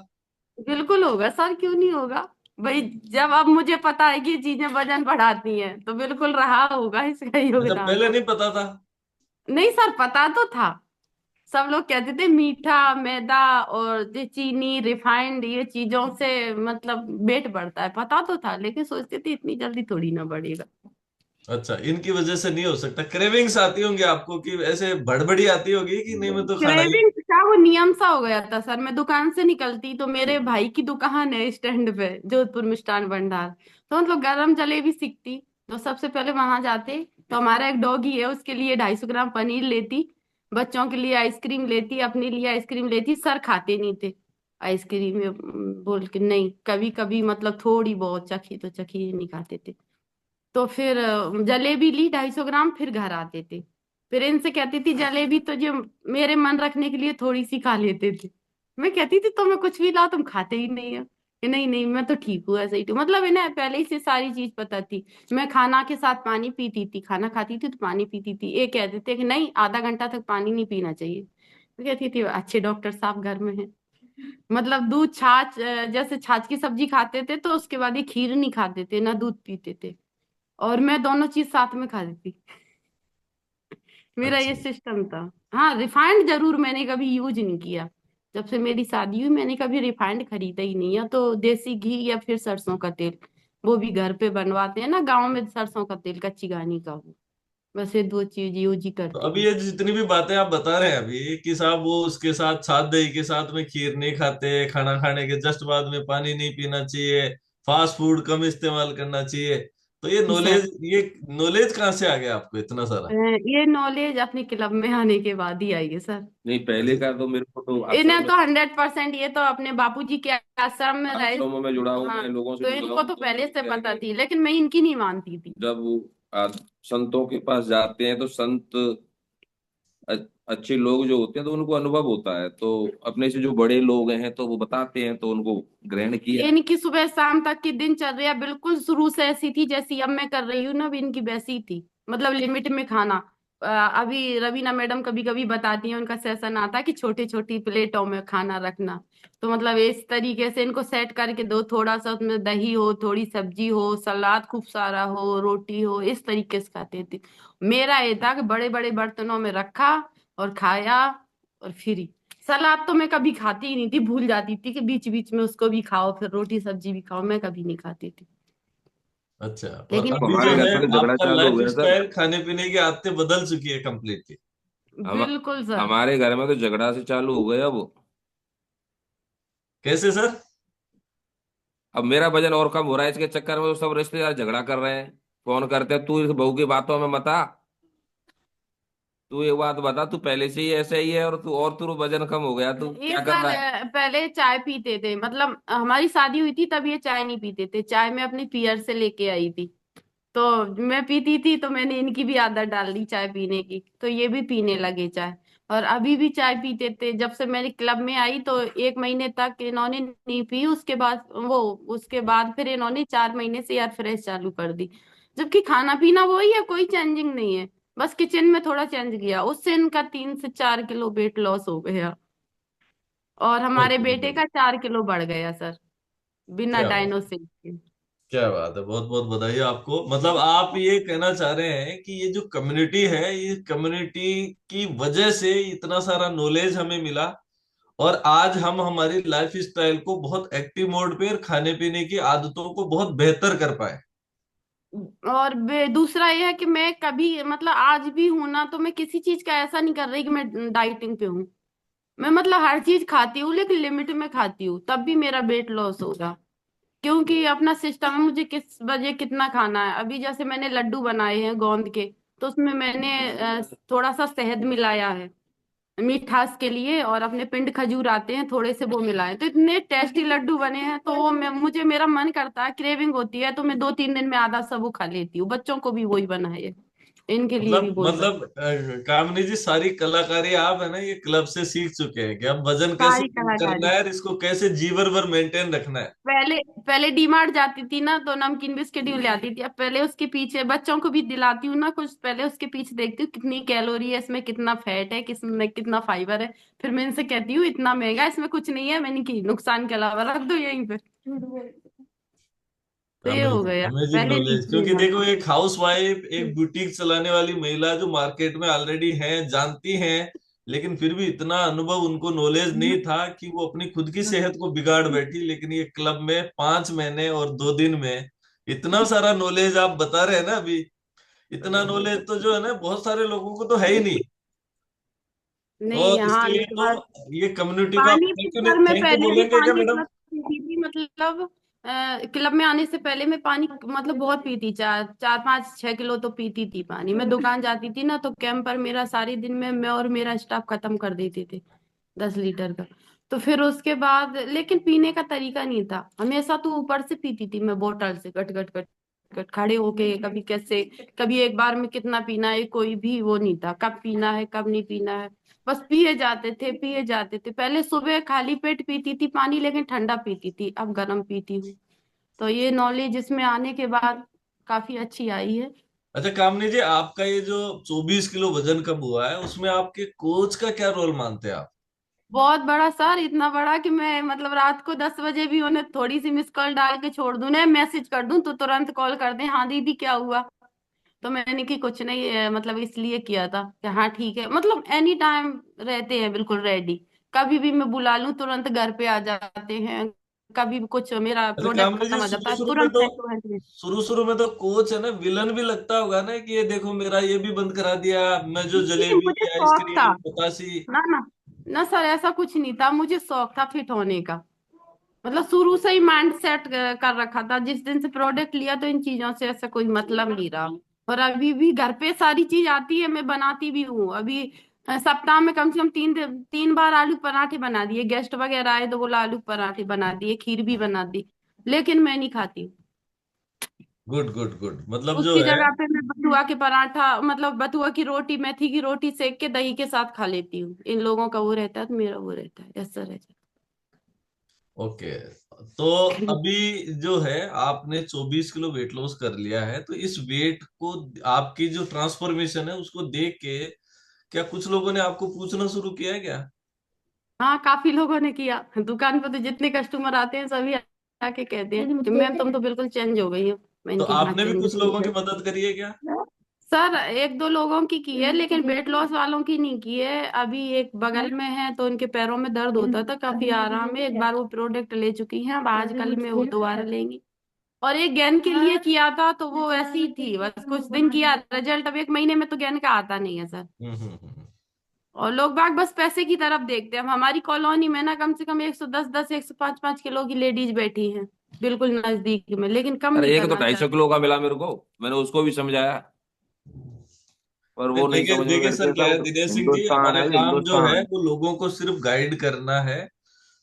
बिल्कुल होगा सर, क्यों नहीं होगा। भाई जब अब मुझे पता है कि ये चीजें वजन बढ़ाती हैं तो बिल्कुल रहा होगा इसका अच्छा योगदान। पहले नहीं पता था। नहीं सर, पता तो था। सब लोग कहते थे मीठा, मैदा और ये चीनी रिफाइंड ये चीजों से मतलब वेट बढ़ता है, पता तो था, लेकिन सोचते थे इतनी जल्दी थोड़ी ना बढ़ेगा। अच्छा इनकी वजह से नहीं हो सकता, क्रेविंग्स आती होंगी आपको कि ऐसे बड़बड़ी आती होगी कि नहीं मैं तो खाना ही। क्रेविंग का वो नियम सा हो गया था सर। मैं दुकान से निकलती तो मेरे भाई की दुकान है स्टैंड पे, जोधपुर मिष्ठान भंडार। तो मतलब गरम जलेबी सीखती तो सबसे पहले वहां जाते। तो हमारा एक डॉगी है, उसके लिए 250 ग्राम पनीर लेती, बच्चों के लिए आइसक्रीम लेती, अपने लिए आइसक्रीम लेती। सर खाते नहीं थे आइसक्रीम में, बोल के नहीं, कभी कभी मतलब थोड़ी बहुत चखी तो चखी, नहीं खाते थे। तो फिर जलेबी ली 250 ग्राम, फिर घर आते थे। फिर इनसे कहती थी जलेबी तो जो मेरे मन रखने के लिए थोड़ी सी खा लेते थे। मैं कहती थी तुम्हें कुछ भी लाओ तुम खाते ही नहीं है, कि नहीं नहीं मैं तो ठीक हूँ, ऐसे ही ठीक। मतलब इन्हें पहले ही से सारी चीज पता थी। मैं खाना के साथ पानी पीती थी, खाना खाती थी तो पानी पीती थी। ये कहते थे कि नहीं आधा घंटा तक पानी नहीं पीना चाहिए। मैं कहती थी अच्छे डॉक्टर साहब घर में है। मतलब दूध छाछ, जैसे छाछ की सब्जी खाते थे तो उसके बाद ये खीर नहीं खाते थे ना दूध पीते थे। और मैं दोनों चीज साथ में खा लेती, मेरा ये अच्छा सिस्टम था। हाँ, रिफाइंड जरूर मैंने कभी यूज नहीं किया। जब से मेरी शादी हुई मैंने कभी रिफाइंड खरीदा ही नहीं, या तो देसी घी या फिर सरसों का तेल। वो भी घर पे बनवाते हैं ना गांव में, सरसों का तेल कच्ची घानी का, वो बस ये दो चीज यूज ही तो करती अभी हूँ। ये जितनी भी बातें आप बता रहे हैं अभी कि साहब वो उसके साथ साथ दही के साथ में खीर नहीं खाते, खाना खाने के जस्ट बाद में पानी नहीं पीना चाहिए, फास्ट फूड कम इस्तेमाल करना चाहिए, तो ये जी सर। नॉलेज, ये नॉलेज कहाँ से आ गया आपको इतना सारा। ये नॉलेज अपने क्लब में आने के बाद ही आई है सर। नहीं, पहले अच्छा का तो मेरे को तो आश्रम इन्हें में, तो 100%, ये तो अपने बापूजी के आश्रम में रहे। आश्रमों में जुड़ा हूँ हाँ, मैं, लोगों से तो जुड़ा इनको हूँ, तो तो पहले लोग से कहते पता हैं थी, लेकिन मैं इनकी नहीं मानती थी। जब वो संतों के पास जाते हैं तो संत अ- अच्छे लोग जो होते हैं तो उनको अनुभव होता है, तो अपने से जो बड़े लोग हैं तो वो बताते हैं तो उनको ग्रहण किया। इनकी सुबह शाम तक की दिनचर्या बिल्कुल शुरू से ऐसी थी जैसी अब मैं कर रही हूँ ना, अब इनकी वैसी थी। मतलब लिमिट में खाना। अभी रवीना मैडम कभी कभी बताती हैं, उनका सेशन आता है कि छोटी छोटी प्लेटों में खाना रखना। तो मतलब इस तरीके से इनको सेट करके दो, थोड़ा सा उसमें दही हो, थोड़ी सब्जी हो, सलाद खूब सारा हो, रोटी हो, इस तरीके से खाते थे। मेरा ये था कि बड़े बड़े बर्तनों में रखा और खाया और फ्री। सलाद तो मैं कभी खाती ही नहीं थी, भूल जाती थी कि बीच बीच में उसको भी खाओ, फिर रोटी सब्जी भी खाओ, मैं कभी नहीं खाती थी। अच्छा। और लेकिन तो अभी हमारे जो घर है में तो झगड़ा आपका चालू हो लाइफ गया सर। स्टाइल, खाने पीने की आदतें बदल चुकी है कम्प्लीटली। हम बिल्कुल सर। हमारे घर में तो झगड़ा से चालू हो गया वो। कैसे सर। अब मेरा वजन और कम हो रहा है इसके चक्कर में, तो सब रिश्तेदार झगड़ा कर रहे हैं। फोन करते हैं, तू इस बहू की बातों में मत आ, तू एक बात बता, तू पहले से ही ऐसे ही है और तू वजन कम हो गया, तू ये क्या कर सर रहा है। पहले चाय पीते थे, मतलब हमारी शादी हुई थी तब ये चाय नहीं पीते थे। चाय मैं अपनी पियर से लेके आई थी, तो मैं पीती थी, तो मैंने इनकी भी आदत डाल दी चाय पीने की, तो ये भी पीने लगे चाय। और अभी भी चाय पीते थे। जब से मैंने क्लब में आई तो 1 महीने तक इन्होंने नहीं पी, उसके बाद फिर इन्होंने 4 महीने से यार फ्रेश चालू कर दी। जबकि खाना पीना वही है, कोई चेंजिंग नहीं है। बस किचन में थोड़ा चेंज किया, उससे इनका 3 से 4 किलो वेट लॉस हो गया। और बहुत हमारे बहुत बेटे बढ़िया। का 4 किलो बढ़ गया सर, बिना क्या बात, डाइनोसिन के। क्या बात है, बहुत बहुत बधाई आपको। मतलब आप ये कहना चाह रहे हैं कि ये जो कम्युनिटी है, ये कम्युनिटी की वजह से इतना सारा नॉलेज हमें मिला, और आज हम हमारी लाइफ स्टाइल को बहुत एक्टिव मोड पे और खाने पीने की आदतों को बहुत बेहतर कर पाए। और दूसरा ये है कि मैं कभी मतलब आज भी हूं ना, तो मैं किसी चीज का ऐसा नहीं कर रही कि मैं डाइटिंग पे हूँ। मैं मतलब हर चीज खाती हूँ लेकिन लिमिट में खाती हूँ, तब भी मेरा वेट लॉस होगा। क्योंकि अपना सिस्टम है, मुझे किस बजे कितना खाना है। अभी जैसे मैंने लड्डू बनाए हैं गोंद के, तो उसमें मैंने थोड़ा सा शहद मिलाया है मिठास के लिए, और अपने पिंड खजूर आते हैं थोड़े से, वो मिलाए, तो इतने टेस्टी लड्डू बने हैं। तो वो मुझे मेरा मन करता है, क्रेविंग होती है तो मैं 2-3 दिन में आधा सब वो खा लेती हूँ। बच्चों को भी वही बनाए। इनके लिए भी मतलब बोल मतलब सकते कामिनी जी, सारी कलाकारी आप है ना ये क्लब से सीख चुके हैं कि अब वजन हैं। कैसे सारी कम करना कलाकारी। है और इसको कैसे जीवन भर मेंटेन रखना है। पहले पहले डीमार्ट जाती थी ना, तो नमकीन बिस्किट ही ले आती थी। अब पहले उसके पीछे बच्चों को भी दिलाती हूँ ना कुछ, पहले उसके पीछे देखती हूँ कितनी कैलोरी है, इसमें कितना फैट है, किसमें कितना फाइबर है। फिर मैं इनसे कहती हूँ इतना महंगा, इसमें कुछ नहीं है। मैंने की नुकसान के अलावा रख दो यहीं पे। तो ये हो अमेजिंग गया, अमेजिंग पहले नहीं नॉलेज, थी ये क्योंकि देखो नॉलेज। एक हाउस वाइफ, एक बुटीक चलाने वाली महिला जो मार्केट में ऑलरेडी है, जानती हैं, लेकिन फिर भी इतना अनुभव उनको नॉलेज नहीं था कि वो अपनी खुद की सेहत को बिगाड़ बैठी। लेकिन ये क्लब में 5 महीने और 2 दिन में इतना सारा नॉलेज आप बता रहे हैं ना अभी, इतना नॉलेज तो जो है ना बहुत सारे लोगों को तो है ही नहीं। नहीं, और यहाँ इसके आने लिए के बाद तो ये कम्युनिटी को आप पानी भी, थैंक यू सर मैं थैंक यू पहले भी बोलेंगे क्या पानी मैडम? क्लब पीती थी, मतलब क्लब में आने से पहले मैं पानी मतलब बहुत पीती, 4 4 5 6 किलो तो पीती थी पानी। मैं दुकान जाती थी ना, तो कैंप पर मेरा सारी दिन में मैं और मेरा स्टाफ खत्म कर देते थे 10 लीटर का। तो फिर उसके बाद लेकिन पीने का तरीका नहीं था, हमेशा तो ऊपर से पीती थी मैं बोतल से, गट गट गट गट खड़े होके, कभी कैसे, कभी एक बार में कितना पीना है कोई भी वो नहीं था, कब पीना है कब नहीं पीना है, बस पिए जाते थे पिए जाते थे। पहले सुबह खाली पेट पीती थी पानी, लेकिन ठंडा पीती थी, अब गर्म पीती हूँ। तो ये नॉलेज इसमें आने के बाद काफी अच्छी आई है। अच्छा कामनी जी, आपका ये जो 24 किलो वजन कम हुआ है उसमें आपके कोच का क्या रोल मानते हैं आप? बहुत बड़ा सर, इतना बड़ा कि मैं मतलब रात को 10 बजे भी उन्हें थोड़ी सी मिस कॉल डाल के छोड़ दूं ना, मैसेज कर दूं तो तुरंत कॉल कर दें, हाँ दीदी क्या हुआ। तो मैंने कि कुछ नहीं मतलब इसलिए किया था कि हाँ ठीक है, मतलब एनी टाइम रहते हैं बिल्कुल रेडी। कभी भी मैं बुला लूं तुरंत घर पे आ जाते हैं। कभी भी कुछ मेरा अच्छा प्रोडक्ट कामनी जी, खत्म हो शुरू जाता है शुरू में तुरंत तो हैंड टू हैंड। कोच है ना विलन भी लगता होगा ना, कि ये देखो मेरा ये भी बंद करा दिया, मैं जो नहीं, जलेबी मुझे शौक था। आइसक्रीम बतासी। ना ना ना सर, ऐसा कुछ नहीं था, मुझे शौक था फिट होने का। मतलब शुरू से ही माइंड सेट कर रखा था, जिस दिन से प्रोडक्ट लिया तो इन चीजों से ऐसा कोई मतलब नहीं रहा। और अभी भी घर पे सारी चीज आती है, मैं बनाती भी हूँ अभी। सप्ताह में कम से कम 3 बार आलू पराठे बना दिए, गेस्ट वगैरह आए तो बोला आलू पराठे बना दिए, खीर भी बना दी। लेकिन मैं नहीं खाती। गुड गुड गुड, मतलब जो उसकी है। जगह पे मैं बथुआ के पराठा, मतलब बथुआ की रोटी, मेथी की रोटी सेक के दही के साथ खा लेती हूँ। इन लोगों का वो रहता है तो मेरा वो रहता है, ऐसा रहता ओके, तो है। अभी जो है आपने 24 किलो वेट लॉस कर लिया है, तो इस वेट को, आपकी जो ट्रांसफॉर्मेशन है उसको देख के क्या कुछ लोगों ने आपको पूछना शुरू किया है क्या? हाँ, काफी लोगों ने किया। दुकान पे तो जितने कस्टमर आते हैं सभी आके कहते हैं कि मैम तुम तो बिल्कुल चेंज हो गई हो। तो मैंने की हाँ आपने भी चेंज कुछ लोगों की हो। मदद करी है क्या? सर एक दो लोगों की है, लेकिन वेट लॉस वालों की नहीं की है। अभी एक बगल में है तो उनके पैरों में दर्द होता था, काफी आराम है, एक बार वो प्रोडक्ट ले चुकी हैं, अब आजकल में वो दोबारा लेंगी। और एक गैन के लिए किया था तो वो ऐसी ही थी, बस कुछ दिन किया, रिजल्ट अब 1 महीने में तो गैन का आता नहीं है सर। हम्म। और लोग बाग बस पैसे की तरफ देखते हैं। अब हमारी कॉलोनी में ना कम से कम 110 10 105 5 किलो की लेडीज बैठी हैं बिल्कुल नजदीक में, लेकिन कम अरे नहीं एक तो करना 250 किलो का मिला मेरे को, मैंने उसको भी समझाया, पर वो नहीं देखिए समझ में देखिए मेरे सर, के क्या है साहब। दिनेश सिंह जी, हिंदुस्तान हमारा है काम जो है हिंदुस्तान। वो लोगों को सिर्फ गाइड करना है।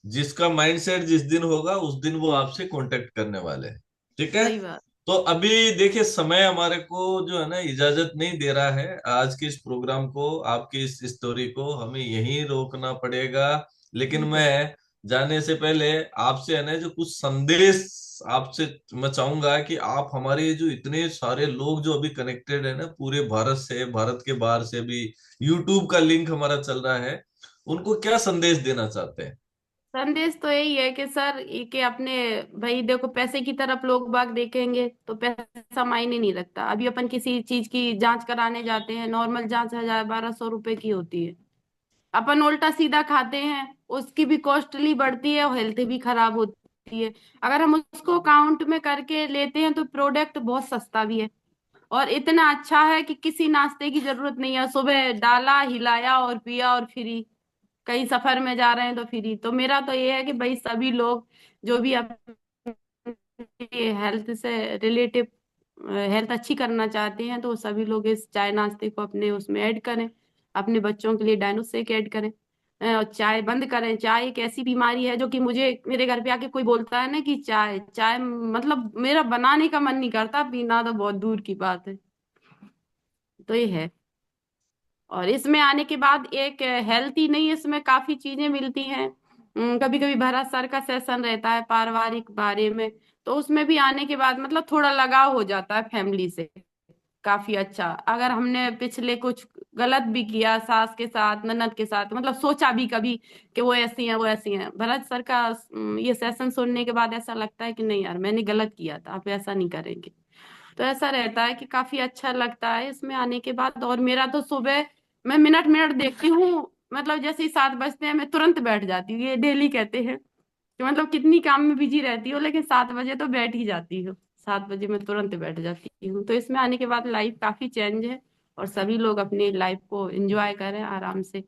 जिसका माइंडसेट जिस दिन होगा उस दिन वो आपसे कांटेक्ट करने वाले हैं। ठीक है। सही बात। तो अभी देखिए समय हमारे को जो है ना इजाजत नहीं दे रहा है, आज के इस प्रोग्राम को, आपकी इस स्टोरी को हमें यहीं रोकना पड़ेगा। लेकिन ठीक है। मैं जाने से पहले आपसे है ना जो कुछ संदेश आपसे मैं चाहूंगा कि आप हमारे जो इतने सारे लोग जो अभी कनेक्टेड है ना पूरे भारत से, भारत के बाहर से भी, यूट्यूब का लिंक हमारा चल रहा है, उनको क्या संदेश देना चाहते हैं? संदेश तो यही है कि सर ये कि अपने, भाई देखो पैसे की तरफ लोग बाग देखेंगे तो पैसा मायने नहीं रखता। अभी अपन किसी चीज की जांच कराने जाते हैं, नॉर्मल जांच 1000 1200 रुपए की होती है। अपन उल्टा सीधा खाते हैं, उसकी भी कॉस्टली बढ़ती है और हेल्थ भी खराब होती है। अगर हम उसको काउंट में करके लेते हैं तो प्रोडक्ट बहुत सस्ता भी है, और इतना अच्छा है कि किसी नाश्ते की जरूरत नहीं है, सुबह डाला हिलाया और पिया और फ्री। कहीं सफर में जा रहे हैं तो फ्री। तो मेरा तो ये है कि भाई सभी लोग जो भी अपने हेल्थ से रिलेटिव हेल्थ अच्छी करना चाहते हैं, तो सभी लोग इस चाय नाश्ते को अपने उसमें ऐड करें। अपने बच्चों के लिए डाइनोसेक ऐड करें। और चाय बंद करें। चाय एक ऐसी बीमारी है जो कि मुझे मेरे घर पे आके कोई बोलता है ना कि चाय चाय, मतलब मेरा बनाने का मन नहीं करता, पीना तो बहुत दूर की बात है। तो ये है। और इसमें आने के बाद एक हेल्थ ही नहीं, इसमें काफी चीजें मिलती हैं। कभी कभी भरत सर का सेशन रहता है पारिवारिक बारे में, तो उसमें भी आने के बाद मतलब थोड़ा लगाव हो जाता है फैमिली से। काफी अच्छा, अगर हमने पिछले कुछ गलत भी किया सास के साथ ननद के साथ, मतलब सोचा भी कभी कि वो ऐसी हैं वो ऐसी हैं, भरत सर का ये सेशन सुनने के बाद ऐसा लगता है कि नहीं यार मैंने गलत किया था, आप ऐसा नहीं करेंगे। तो ऐसा रहता है कि काफी अच्छा लगता है इसमें आने के बाद। और मेरा तो सुबह मैं मिनट मिनट देखती हूँ, मतलब जैसे ही 7 बजते हैं मैं तुरंत बैठ जाती हूँ। ये डेली कहते हैं कि मतलब कितनी काम में बिजी रहती हो लेकिन 7 बजे तो बैठ ही जाती हो। 7 बजे मैं तुरंत बैठ जाती हूँ। तो इसमें आने के बाद लाइफ काफी चेंज है, और सभी लोग अपनी लाइफ को एंजॉय करें आराम से।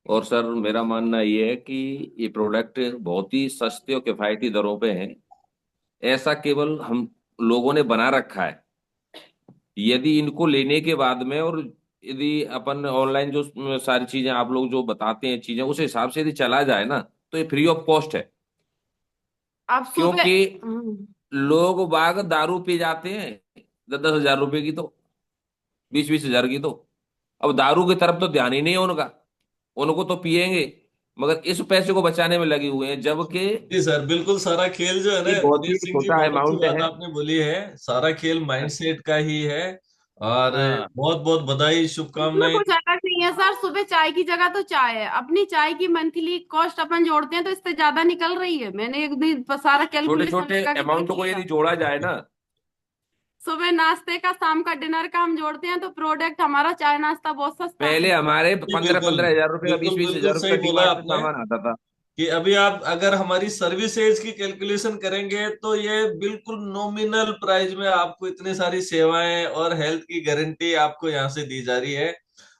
और सर मेरा मानना ये है कि ये प्रोडक्ट बहुत ही सस्ते और किफायती दरों पे हैं। ऐसा केवल हम लोगों ने बना रखा है। यदि इनको लेने के बाद में, और यदि अपन ऑनलाइन जो सारी चीजें आप लोग जो बताते हैं चीजें उस हिसाब से यदि चला जाए ना, तो ये फ्री ऑफ कॉस्ट है। आप सुबह क्योंकि हम्म, लोग बाग दारू पी जाते हैं 10-10 हजार रुपए की, तो 20-20 हजार की, तो अब दारू की तरफ तो ध्यान ही नहीं है उनका। उनको तो पिएंगे, मगर इस पैसे को बचाने में लगे हुए हैं, जबकि जी सर, बिल्कुल सारा खेल जो है ना ये बहुत ही दिनेश सिंह जी, छोटा बहुत अच्छी अमाउंट बात है। आपने बोली है। सारा खेल माइंडसेट का ही है। और हाँ। बहुत बहुत बधाई, इसमें शुभकामनाएं। कुछ अलग नहीं है सर। सुबह चाय की जगह तो चाय है, अपनी चाय की मंथली कॉस्ट अपन जोड़ते हैं तो इससे ज्यादा निकल रही है। मैंने एक भी सारा छोटे कैलकुलेशन छोटे लगा के देख अमाउंट को लिया। यदि जोड़ा जाए ना, सुबह नाश्ते का शाम का डिनर का हम जोड़ते हैं तो प्रोडक्ट हमारा चाय नाश्ता बहुत सस्ता पहले है। हमारे जी पंद्रह बिल्कुल, पंद्रह हजार रुपए का, बीस बिल्कुल बीस बिल्कुल हजार रुपए सही का बोला डीमार्ट से आपने सामान आता था। कि अभी आप अगर हमारी सर्विसेज की कैलकुलेशन करेंगे तो ये बिल्कुल नॉमिनल प्राइस में आपको इतनी सारी सेवाएं और हेल्थ की गारंटी आपको यहाँ से दी जा रही है।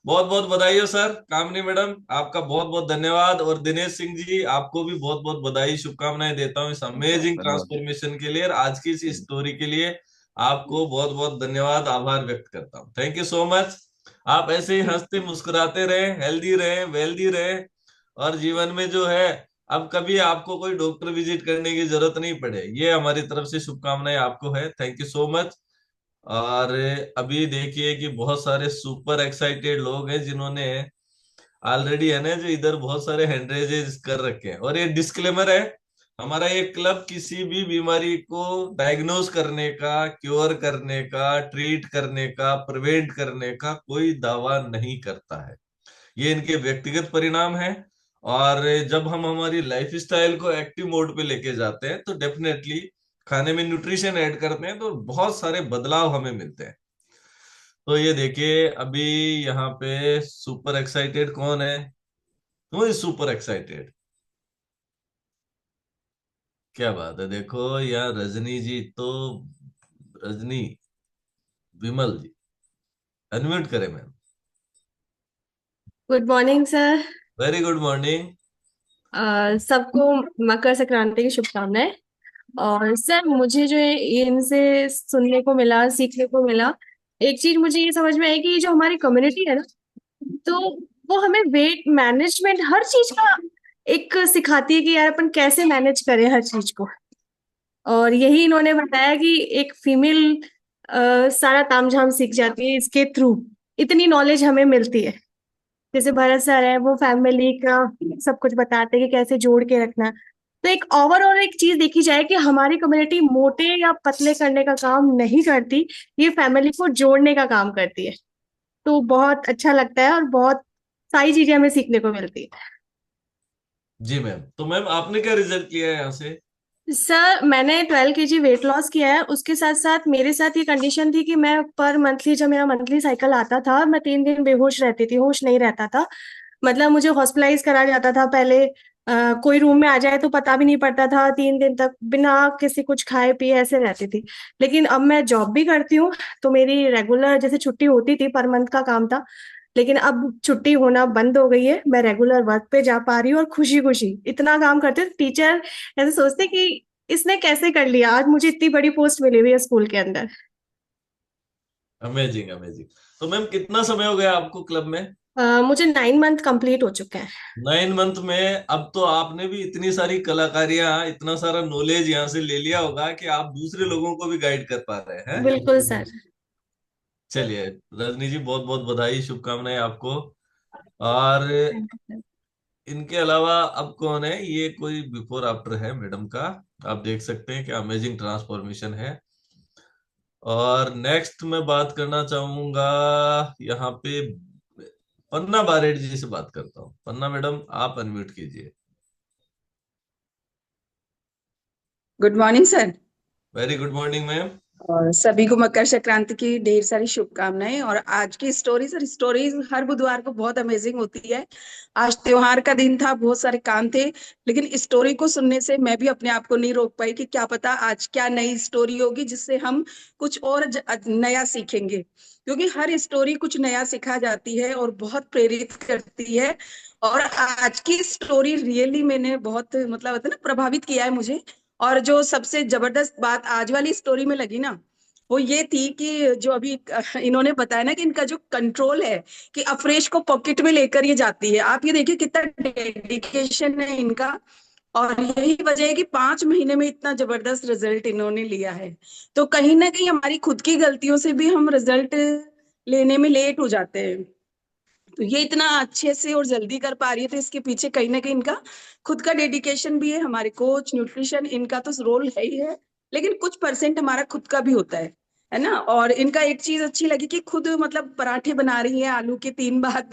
बहुत बहुत बधाई हो सर। कामनी मैडम, आपका बहुत बहुत धन्यवाद। और दिनेश सिंह जी, आपको भी बहुत बहुत बधाई, शुभकामनाएं देता हूँ इस धन्यवाद अमेजिंग धन्यवाद। ट्रांसफॉर्मेशन के लिए और आज की इस स्टोरी के लिए। आपको बहुत बहुत धन्यवाद, आभार व्यक्त करता हूँ। Thank you so much. आप ऐसे ही हंसते मुस्कुराते रहे, हेल्दी रहे, वेल्दी रहे। और जीवन में जो है, अब कभी आपको कोई डॉक्टर विजिट करने की जरूरत नहीं पड़े, ये हमारी तरफ से शुभकामनाएं आपको है। Thank you so much. और अभी देखिए कि बहुत सारे सुपर एक्साइटेड लोग हैं जिन्होंने ऑलरेडी है ना जो इधर बहुत सारे हैंड रेजेस कर रखे हैं। और ये डिस्क्लेमर है, हमारा ये क्लब किसी भी बीमारी को डायग्नोज करने का, क्योर करने का, ट्रीट करने का, प्रिवेंट करने का कोई दावा नहीं करता है। ये इनके व्यक्तिगत परिणाम है। और जब हम हमारी लाइफ स्टाइल को एक्टिव मोड पे लेके जाते हैं तो डेफिनेटली खाने में न्यूट्रिशन ऐड करते हैं तो बहुत सारे बदलाव हमें मिलते हैं। तो ये देखिए अभी यहाँ पे सुपर एक्साइटेड कौन है? वो सुपर एक्साइटेड, क्या बात है। देखो यहाँ रजनी जी तो, रजनी, विमल जी, अनम्यूट करें ma'am. Good morning sir. Very good morning. सबको मकर संक्रांति की शुभकामनाएं। और सर मुझे जो है इनसे सुनने को मिला, सीखने को मिला। एक चीज मुझे ये समझ में आई कि ये जो हमारी कम्युनिटी है ना, तो वो हमें वेट मैनेजमेंट हर चीज का एक सिखाती है कि यार अपन कैसे मैनेज करें हर चीज को। और यही इन्होंने बताया कि एक फीमेल सारा तामझाम सीख जाती है इसके थ्रू। इतनी नॉलेज हमें मिलती है। जैसे भरत सर है वो फैमिली का सब कुछ बताते हैं कि कैसे जोड़ के रखना। तो एक ओवरऑल एक चीज देखी जाए कि हमारी कम्युनिटी मोटे या पतले करने का काम नहीं करती, ये फैमिली को जोड़ने का काम करती है। तो बहुत अच्छा लगता है और बहुत सारी चीजें हमें सीखने को मिलती है। जी मैम, तो मैम आपने क्या रिजल्ट किया है यहाँ से? सर मैंने 12 kg वेट लॉस किया है। उसके साथ साथ मेरे साथ ये कंडीशन थी कि मैं पर मंथली, जब मेरा मंथली साइकिल आता था, मैं 3 दिन बेहोश रहती थी, होश नहीं रहता था। मतलब मुझे हॉस्पिटलाइज करा जाता था पहले। कोई रूम में आ जाए तो पता भी नहीं पड़ता था, 3 दिन तक बिना किसी कुछ खाए पिए ऐसे रहती थी। लेकिन अब मैं जॉब भी करती हूँ, तो मेरी रेगुलर जैसे छुट्टी होती थी, पर मंथ का काम था। लेकिन अब छुट्टी होना बंद हो गई है, मैं रेगुलर वर्क पे जा पा रही हूँ और खुशी खुशी इतना काम करते हैं। टीचर ऐसे सोचते कि इसने कैसे कर लिया, आज मुझे इतनी बड़ी पोस्ट मिली हुई है स्कूल के अंदर। Amazing amazing. तो मैम कितना समय हो गया आपको क्लब में? मुझे 9 मंथ कंप्लीट हो चुके हैं। 9 मंथ में अब तो आपने भी इतनी सारी कलाकारियां, इतना सारा नॉलेज यहाँ से ले लिया होगा कि आप दूसरे लोगों को भी गाइड कर पा रहे हैं। बिल्कुल सर। चलिए रजनी जी, बहुत बहुत बधाई, शुभकामनाएं आपको। और थैंक यू। इनके अलावा अब कौन है, ये कोई बिफोर आफ्टर है मैडम का। आप देख सकते हैं कि अमेजिंग ट्रांसफॉर्मेशन है। और नेक्स्ट मैं बात करना चाहूंगा यहाँ पे, पन्ना बारेड जी से बात करता हूँ। पन्ना मैडम, आप अनम्यूट कीजिए। Good morning sir. Very good morning ma'am. और सभी को मकर संक्रांति की ढेर सारी शुभकामनाएं। और आज की स्टोरी सर, स्टोरी हर बुधवार को बहुत अमेजिंग होती है। आज त्योहार का दिन था, बहुत सारे काम थे, लेकिन स्टोरी को सुनने से मैं भी अपने आप को नहीं रोक पाई कि क्या पता आज क्या नई स्टोरी होगी जिससे हम कुछ और नया सीखेंगे। क्योंकि हर स्टोरी कुछ नया सिखा जाती है और बहुत प्रेरित करती है। और आज की स्टोरी रियली मैंने बहुत मतलब होता है ना, प्रभावित किया है मुझे। और जो सबसे जबरदस्त बात आज वाली स्टोरी में लगी ना, वो ये थी कि जो अभी इन्होंने बताया ना कि इनका जो कंट्रोल है कि अफरेश को पॉकेट में लेकर ये जाती है। आप ये देखिए कितना डेडिकेशन है इनका। और यही वजह है कि 5 महीने में इतना जबरदस्त रिजल्ट इन्होंने लिया है। तो कहीं ना कहीं हमारी खुद की गलतियों से भी हम रिजल्ट लेने में लेट हो जाते हैं। तो ये इतना अच्छे से और जल्दी कर पा रही है, तो इसके पीछे कहीं ना कहीं इनका खुद का डेडिकेशन भी है। हमारे कोच, न्यूट्रिशन, इनका तो रोल है ही है, लेकिन कुछ परसेंट हमारा खुद का भी होता है ना। और इनका एक चीज अच्छी लगी कि खुद मतलब पराठे बना रही है, आलू के 3 बार,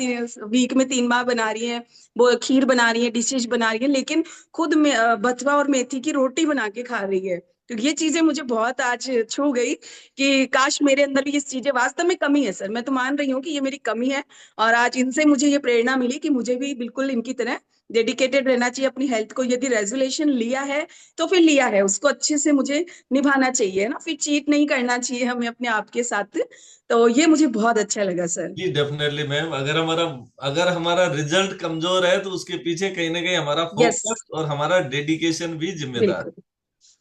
वीक में 3 बार बना रही है। वो खीर बना रही है, डिशेज बना रही है, लेकिन खुद में बथुआ और मेथी की रोटी बना के खा रही है। तो ये चीजें मुझे बहुत आज छू गई कि काश मेरे अंदर भी ये चीजें, वास्तव में कमी है सर, मैं तो मान रही हूँ कि ये मेरी कमी है। और आज इनसे मुझे ये प्रेरणा मिली कि मुझे भी बिल्कुल इनकी तरह डेडिकेटेड रहना चाहिए अपनी हेल्थ को। यदि रेजोल्यूशन लिया है तो फिर लिया है, उसको अच्छे से मुझे निभाना चाहिए ना, फिर चीट नहीं करना चाहिए हमें अपने आप के साथ। तो ये मुझे बहुत अच्छा लगा सर। जी डेफिनेटली मैम, अगर हमारा रिजल्ट कमजोर है तो उसके पीछे कहीं ना कहीं हमारा यस, फोकस और हमारा डेडिकेशन भी जिम्मेदार है। बिल्कुल।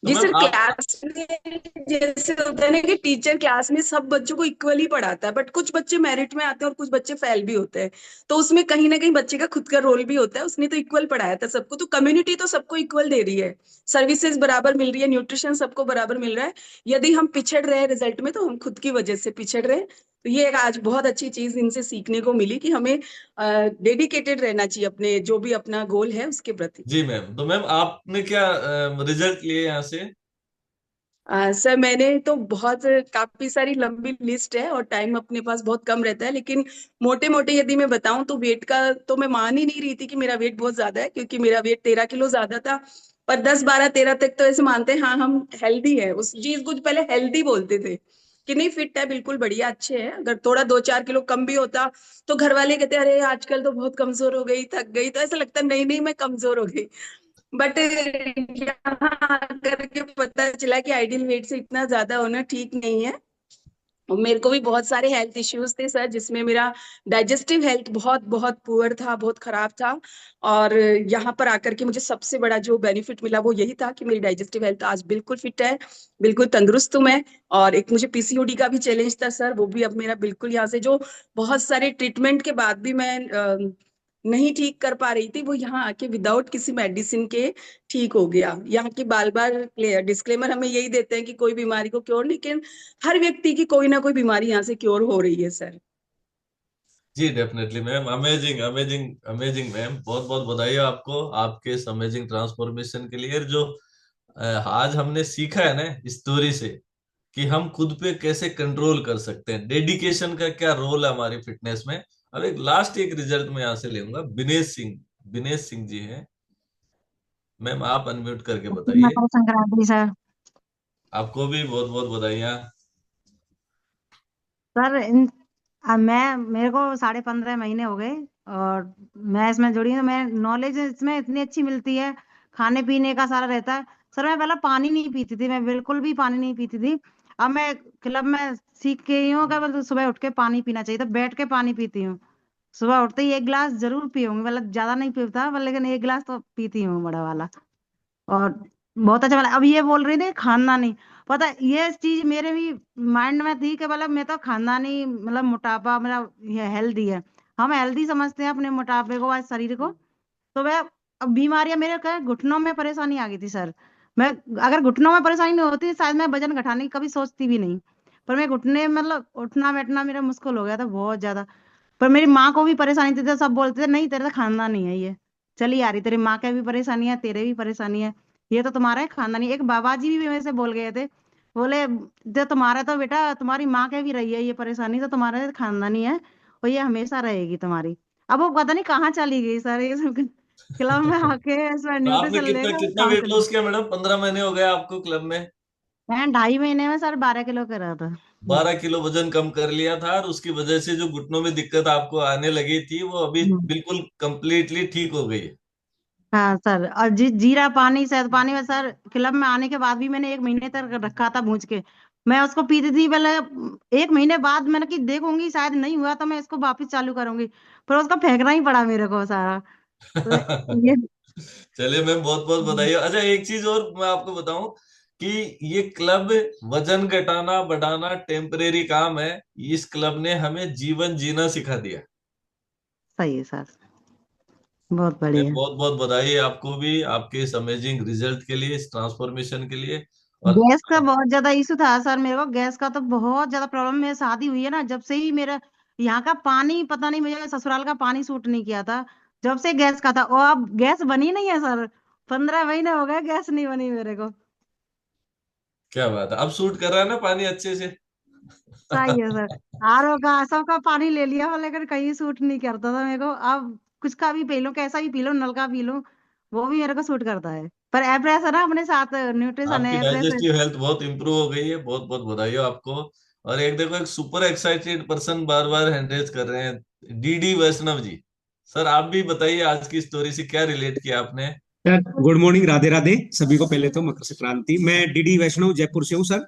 तो जी मैम सर, आप, क्लास में जैसे होता है ना कि टीचर क्लास में सब बच्चों को इक्वली पढ़ाता है, बट कुछ बच्चे मेरिट में आते हैं और कुछ बच्चे फेल भी होते हैं। तो उसमें कहीं ना कहीं बच्चे का खुद का रोल भी होता है। उसने तो इक्वल पढ़ाया था सबको, तो कम्युनिटी तो सबको इक्वल दे रही है, सर्विसेज बराबर मिल रही है, न्यूट्रिशन सबको बराबर मिल रहा है। यदि हम पिछड़ रहे हैं रिजल्ट में, तो हम खुद की वजह से पिछड़ रहे हैं। तो ये एक आज बहुत अच्छी चीज इनसे सीखने को मिली कि हमें डेडिकेटेड रहना चाहिए अपने जो भी अपना गोल है उसके प्रति। जी मैम, तो मैम आपने क्या रिजल्ट लिए यहाँ से? सर मैंने तो बहुत, काफी सारी लंबी लिस्ट है और टाइम अपने पास बहुत कम रहता है, लेकिन मोटे मोटे यदि मैं बताऊं तो वेट का तो मैं मान ही नहीं रही थी कि मेरा वेट बहुत ज्यादा है, क्योंकि मेरा वेट 13 किलो ज्यादा था। पर 10, 12, 13 तक तो ऐसे मानते हैं हाँ हम हेल्दी है, उस चीज को पहले हेल्दी बोलते थे कि नहीं फिट है, बिल्कुल बढ़िया अच्छे है। अगर थोड़ा 2, 4 किलो कम भी होता तो घर वाले कहते अरे आजकल तो बहुत कमजोर हो गई, थक गई, तो ऐसा लगता नहीं नहीं मैं कमजोर हो गई। बट यहाँ आकर के पता चला कि आइडियल वेट से इतना ज्यादा होना ठीक नहीं है। और मेरे को भी बहुत सारे हेल्थ इश्यूज थे सर, जिसमें मेरा डाइजेस्टिव हेल्थ बहुत बहुत पुअर था, बहुत खराब था। और यहाँ पर आकर के मुझे सबसे बड़ा जो बेनिफिट मिला वो यही था कि मेरी डाइजेस्टिव हेल्थ आज बिल्कुल फिट है, बिल्कुल तंदुरुस्त हूं मैं। और एक मुझे पीसीओडी का भी चैलेंज था सर, वो भी अब मेरा बिल्कुल यहाँ से जो बहुत सारे ट्रीटमेंट के बाद भी मैं नहीं ठीक कर पा रही थी, वो यहाँ आके विदाउट किसी मेडिसिन के ठीक हो गया। यहाँ की बार बार डिस्क्लेमर हमें यही देते हैं कि कोई बीमारी को क्योर नहीं, लेकिन हर व्यक्ति की कोई ना कोई बीमारी यहाँ से क्योर हो रही है सर। जी definitely ma'am, amazing amazing amazing ma'am, बहुत बहुत बधाई हो आपको आपके इस अमेजिंग ट्रांसफॉर्मेशन के लिए। जो आज हमने सीखा है ना स्टोरी से, कि हम खुद पे कैसे कंट्रोल कर सकते हैं, डेडिकेशन का क्या रोल है हमारी फिटनेस में। अब एक रिजल्ट मैं यहाँ से लेऊंगा, विनेश सिंह जी हैं। मैम आप अनम्यूट करके बताइए। मकर संक्रांति सर। आपको भी बहुत बहुत बधाइयाँ। सर मैं मेरे को 15.5 महीने हो गए और मैं इसमें जुड़ी हूँ। मैं नॉलेज इसमें इतनी अच्छी मिलती है, खाने पीने का सारा रहता है। सर मैं पहले पानी नहीं पीती थी, मैं बिल्कुल भी पानी नहीं पीती थी। अब मैं क्लब में सीख के ही हूँ कि मतलब सुबह उठ के पानी पीना चाहिए, तो बैठ के पानी पीती हूँ। सुबह उठते ही 1 गिलास जरूर पीऊंगी, मतलब ज्यादा नहीं पीता लेकिन 1 गिलास तो पीती हूँ, बड़ा वाला। और बहुत अच्छा वाला। अब ये बोल रही थी खानदानी, पता है ये चीज मेरे भी माइंड में थी कि मतलब मैं तो खानदानी मतलब मोटापा मेरा ये हेल्दी है। हम हेल्दी समझते हैं अपने मोटापे को, आज शरीर को। तो मैं अब बीमारियां मेरे क्या घुटनों में परेशानी आ गई थी सर। मैं अगर घुटनों में परेशानी नहीं होती शायद मैं वजन घटाने की कभी सोचती भी नहीं। पर मैं घुटने मतलब उठना बैठना मेरा मुश्किल हो गया था बहुत ज्यादा। पर मेरी माँ को भी परेशानी थी तो सब बोलते थे नहीं तेरा तो खानदानी है ये, चली आ रही, तेरी माँ के भी परेशानी है तेरे भी परेशानी है, ये तो तुम्हारा है खानदानी। एक बाबा जी भी मेरे से बोल गए थे, बोले जो तुम्हारा तो बेटा तुम्हारी माँ के भी रही है ये परेशानी, तो तुम्हारा तो खानदानी है और ये हमेशा रहेगी तुम्हारी। अब वो पता नहीं कहाँ चली गई सर ये सब क्लब में आके ऐसा तो आपने न्यूट्रिशन कितना लेकर कितना कहाँ वेट चली लॉस किया मैडम? 15 महीने हो गए आपको क्लब में? मैं 2.5 महीने में सर 12 किलो करा था। 12 किलो वजन कम कर लिया था, और उसकी वजह से जो घुटनों में दिक्कत आपको आने लगी थी वो अभी हम्म। बिल्कुल कंप्लीटली ठीक हो गई है। हाँ सर, और जीरा पानी शहद पानी में सर क्लब में आने के बाद भी मैंने 1 महीने तक रखा था भूज के, मैं उसको पीती थी पहले। 1 महीने बाद मैंने कि देखूंगी शायद नहीं हुआ तो मैं इसको वापस चालू करूंगी, पर उसका फेंकना ही पड़ा मेरे को सारा। तो ये चलिए मैम, बहुत बहुत बधाई। अच्छा, एक चीज और मैं आपको बताऊं कि ये क्लब वजन घटाना बढ़ाना टेम्परेरी काम है। इस क्लब ने हमें जीवन जीना सिखा दिया। सही है सर, बहुत मैम, बढ़िया। बहुत बहुत बधाई आपको भी, आपके इस अमेजिंग रिजल्ट के लिए, इस ट्रांसफॉर्मेशन के लिए। और गैस का बहुत ज्यादा इशू था सर मेरे को, गैस का तो बहुत ज्यादा प्रॉब्लम। मेरी शादी हुई है ना जब से ही मेरा यहाँ का पानी पता नहीं, मुझे ससुराल का पानी सूट नहीं किया था, जब से गैस का था। और अब गैस बनी नहीं है सर, 15 महीने हो गए गैस नहीं बनी मेरे को। क्या बात है, अब सूट कर रहा है ना पानी अच्छे से? सही है सर, आरओ का सबका पानी ले लिया हो लेकिन कहीं सूट नहीं करता था मेरे को। अब कुछ का भी पी लो, कैसा भी पी लो, नल का पी लो, वो भी मेरे को सूट करता है। पर एप्रेस है ना अपने साथ, न्यूट्रिशन आपकी है एप्रेस है। डाइजेस्टिव हेल्थ बहुत इंप्रूव हो गई है, बहुत बहुत बधाई हो आपको। और एक देखो, एक सुपर एक्साइटेड पर्सन बार बार हैंड रेज कर रहे हैं, डीडी वैष्णव जी। सर आप भी बताइए, आज की स्टोरी से क्या रिलेट किया आपने? Sir good morning, Radhe Radhe सभी को। पहले तो मकर संक्रांति। मैं डीडी वैष्णव जयपुर से हूँ सर।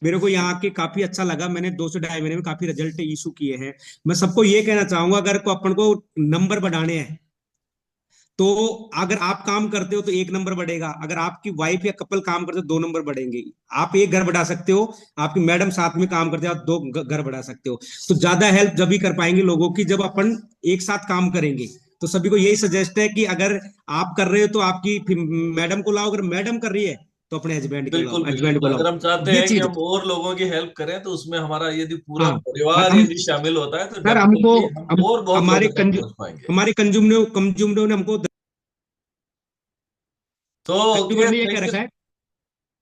मेरे को यहाँ के काफी अच्छा लगा, मैंने 2 से 2.5 महीने में काफी रिजल्ट इशू किए हैं। मैं सबको ये कहना चाहूंगा, अगर को अपन को नंबर बढ़ाने हैं तो अगर आप काम करते हो तो 1 नंबर बढ़ेगा, अगर आपकी वाइफ या कपल काम करते हो 2 नंबर बढ़ेंगे। आप एक घर बढ़ा सकते हो, आपकी मैडम साथ में काम करते हो, आप 2 घर बढ़ा सकते हो। तो ज्यादा हेल्प जब भी कर पाएंगे लोगों की जब अपन एक साथ काम करेंगे। तो सभी को यही सजेस्ट है कि अगर आप कर रहे हो तो आपकी मैडम को लाओ, अगर मैडम कर रही है तो अपने हस्बैंड को बिल्कुल लाओ, हस्बैंड को बिल्कुल, लाओ। अगर हम चाहते ये हैं कि चीज। हम और लोगों की हेल्प करें तो उसमें हमारा यदि पूरा हाँ। और परिवार हम यदि शामिल होता है तो सर हमको डेफिनेटली हम और बहुत हमारे लोगों तक पहुंच पाएंगे। हमारे कंज्यूमर ने हमको तो कंज्यूमर ओके, ने ये कह थैंक यू। रखा है।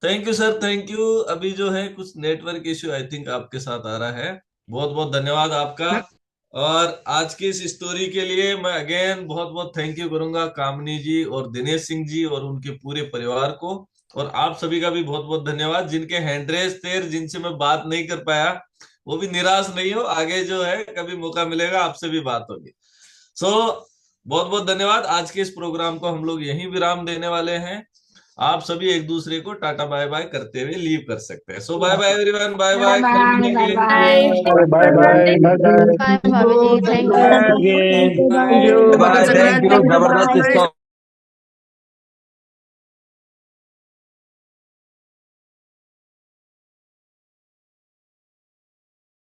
Thank you sir, thank you. अभी जो है कुछ नेटवर्क इश्यू आई थिंक आपके साथ आ रहा है। बहुत बहुत धन्यवाद आपका। सर और आज की इस स्टोरी के लिए मैं अगेन बहुत बहुत थैंक यू करूंगा कामनी जी और दिनेश सिंह जी और उनके पूरे परिवार को। और आप सभी का भी बहुत बहुत धन्यवाद, जिनके हैंडरेस थे, जिनसे मैं बात नहीं कर पाया। वो भी निराश नहीं हो, आगे जो है कभी मौका मिलेगा आपसे भी बात होगी। सो बहुत बहुत धन्यवाद। आज के इस प्रोग्राम को हम लोग यहीं विराम देने वाले हैं। आप सभी एक दूसरे को टाटा बाय बाय करते हुए लीव कर सकते हैं। So bye bye everyone, bye bye bye. कल बाय मिलेंगे। Bye bye. Bye. Bye bye bye bye. Bye भाभी जी, thank you. Thank you. Bye. Makar bye, thank Sankranti you, good जबरदस्त बाय। स्टोरी।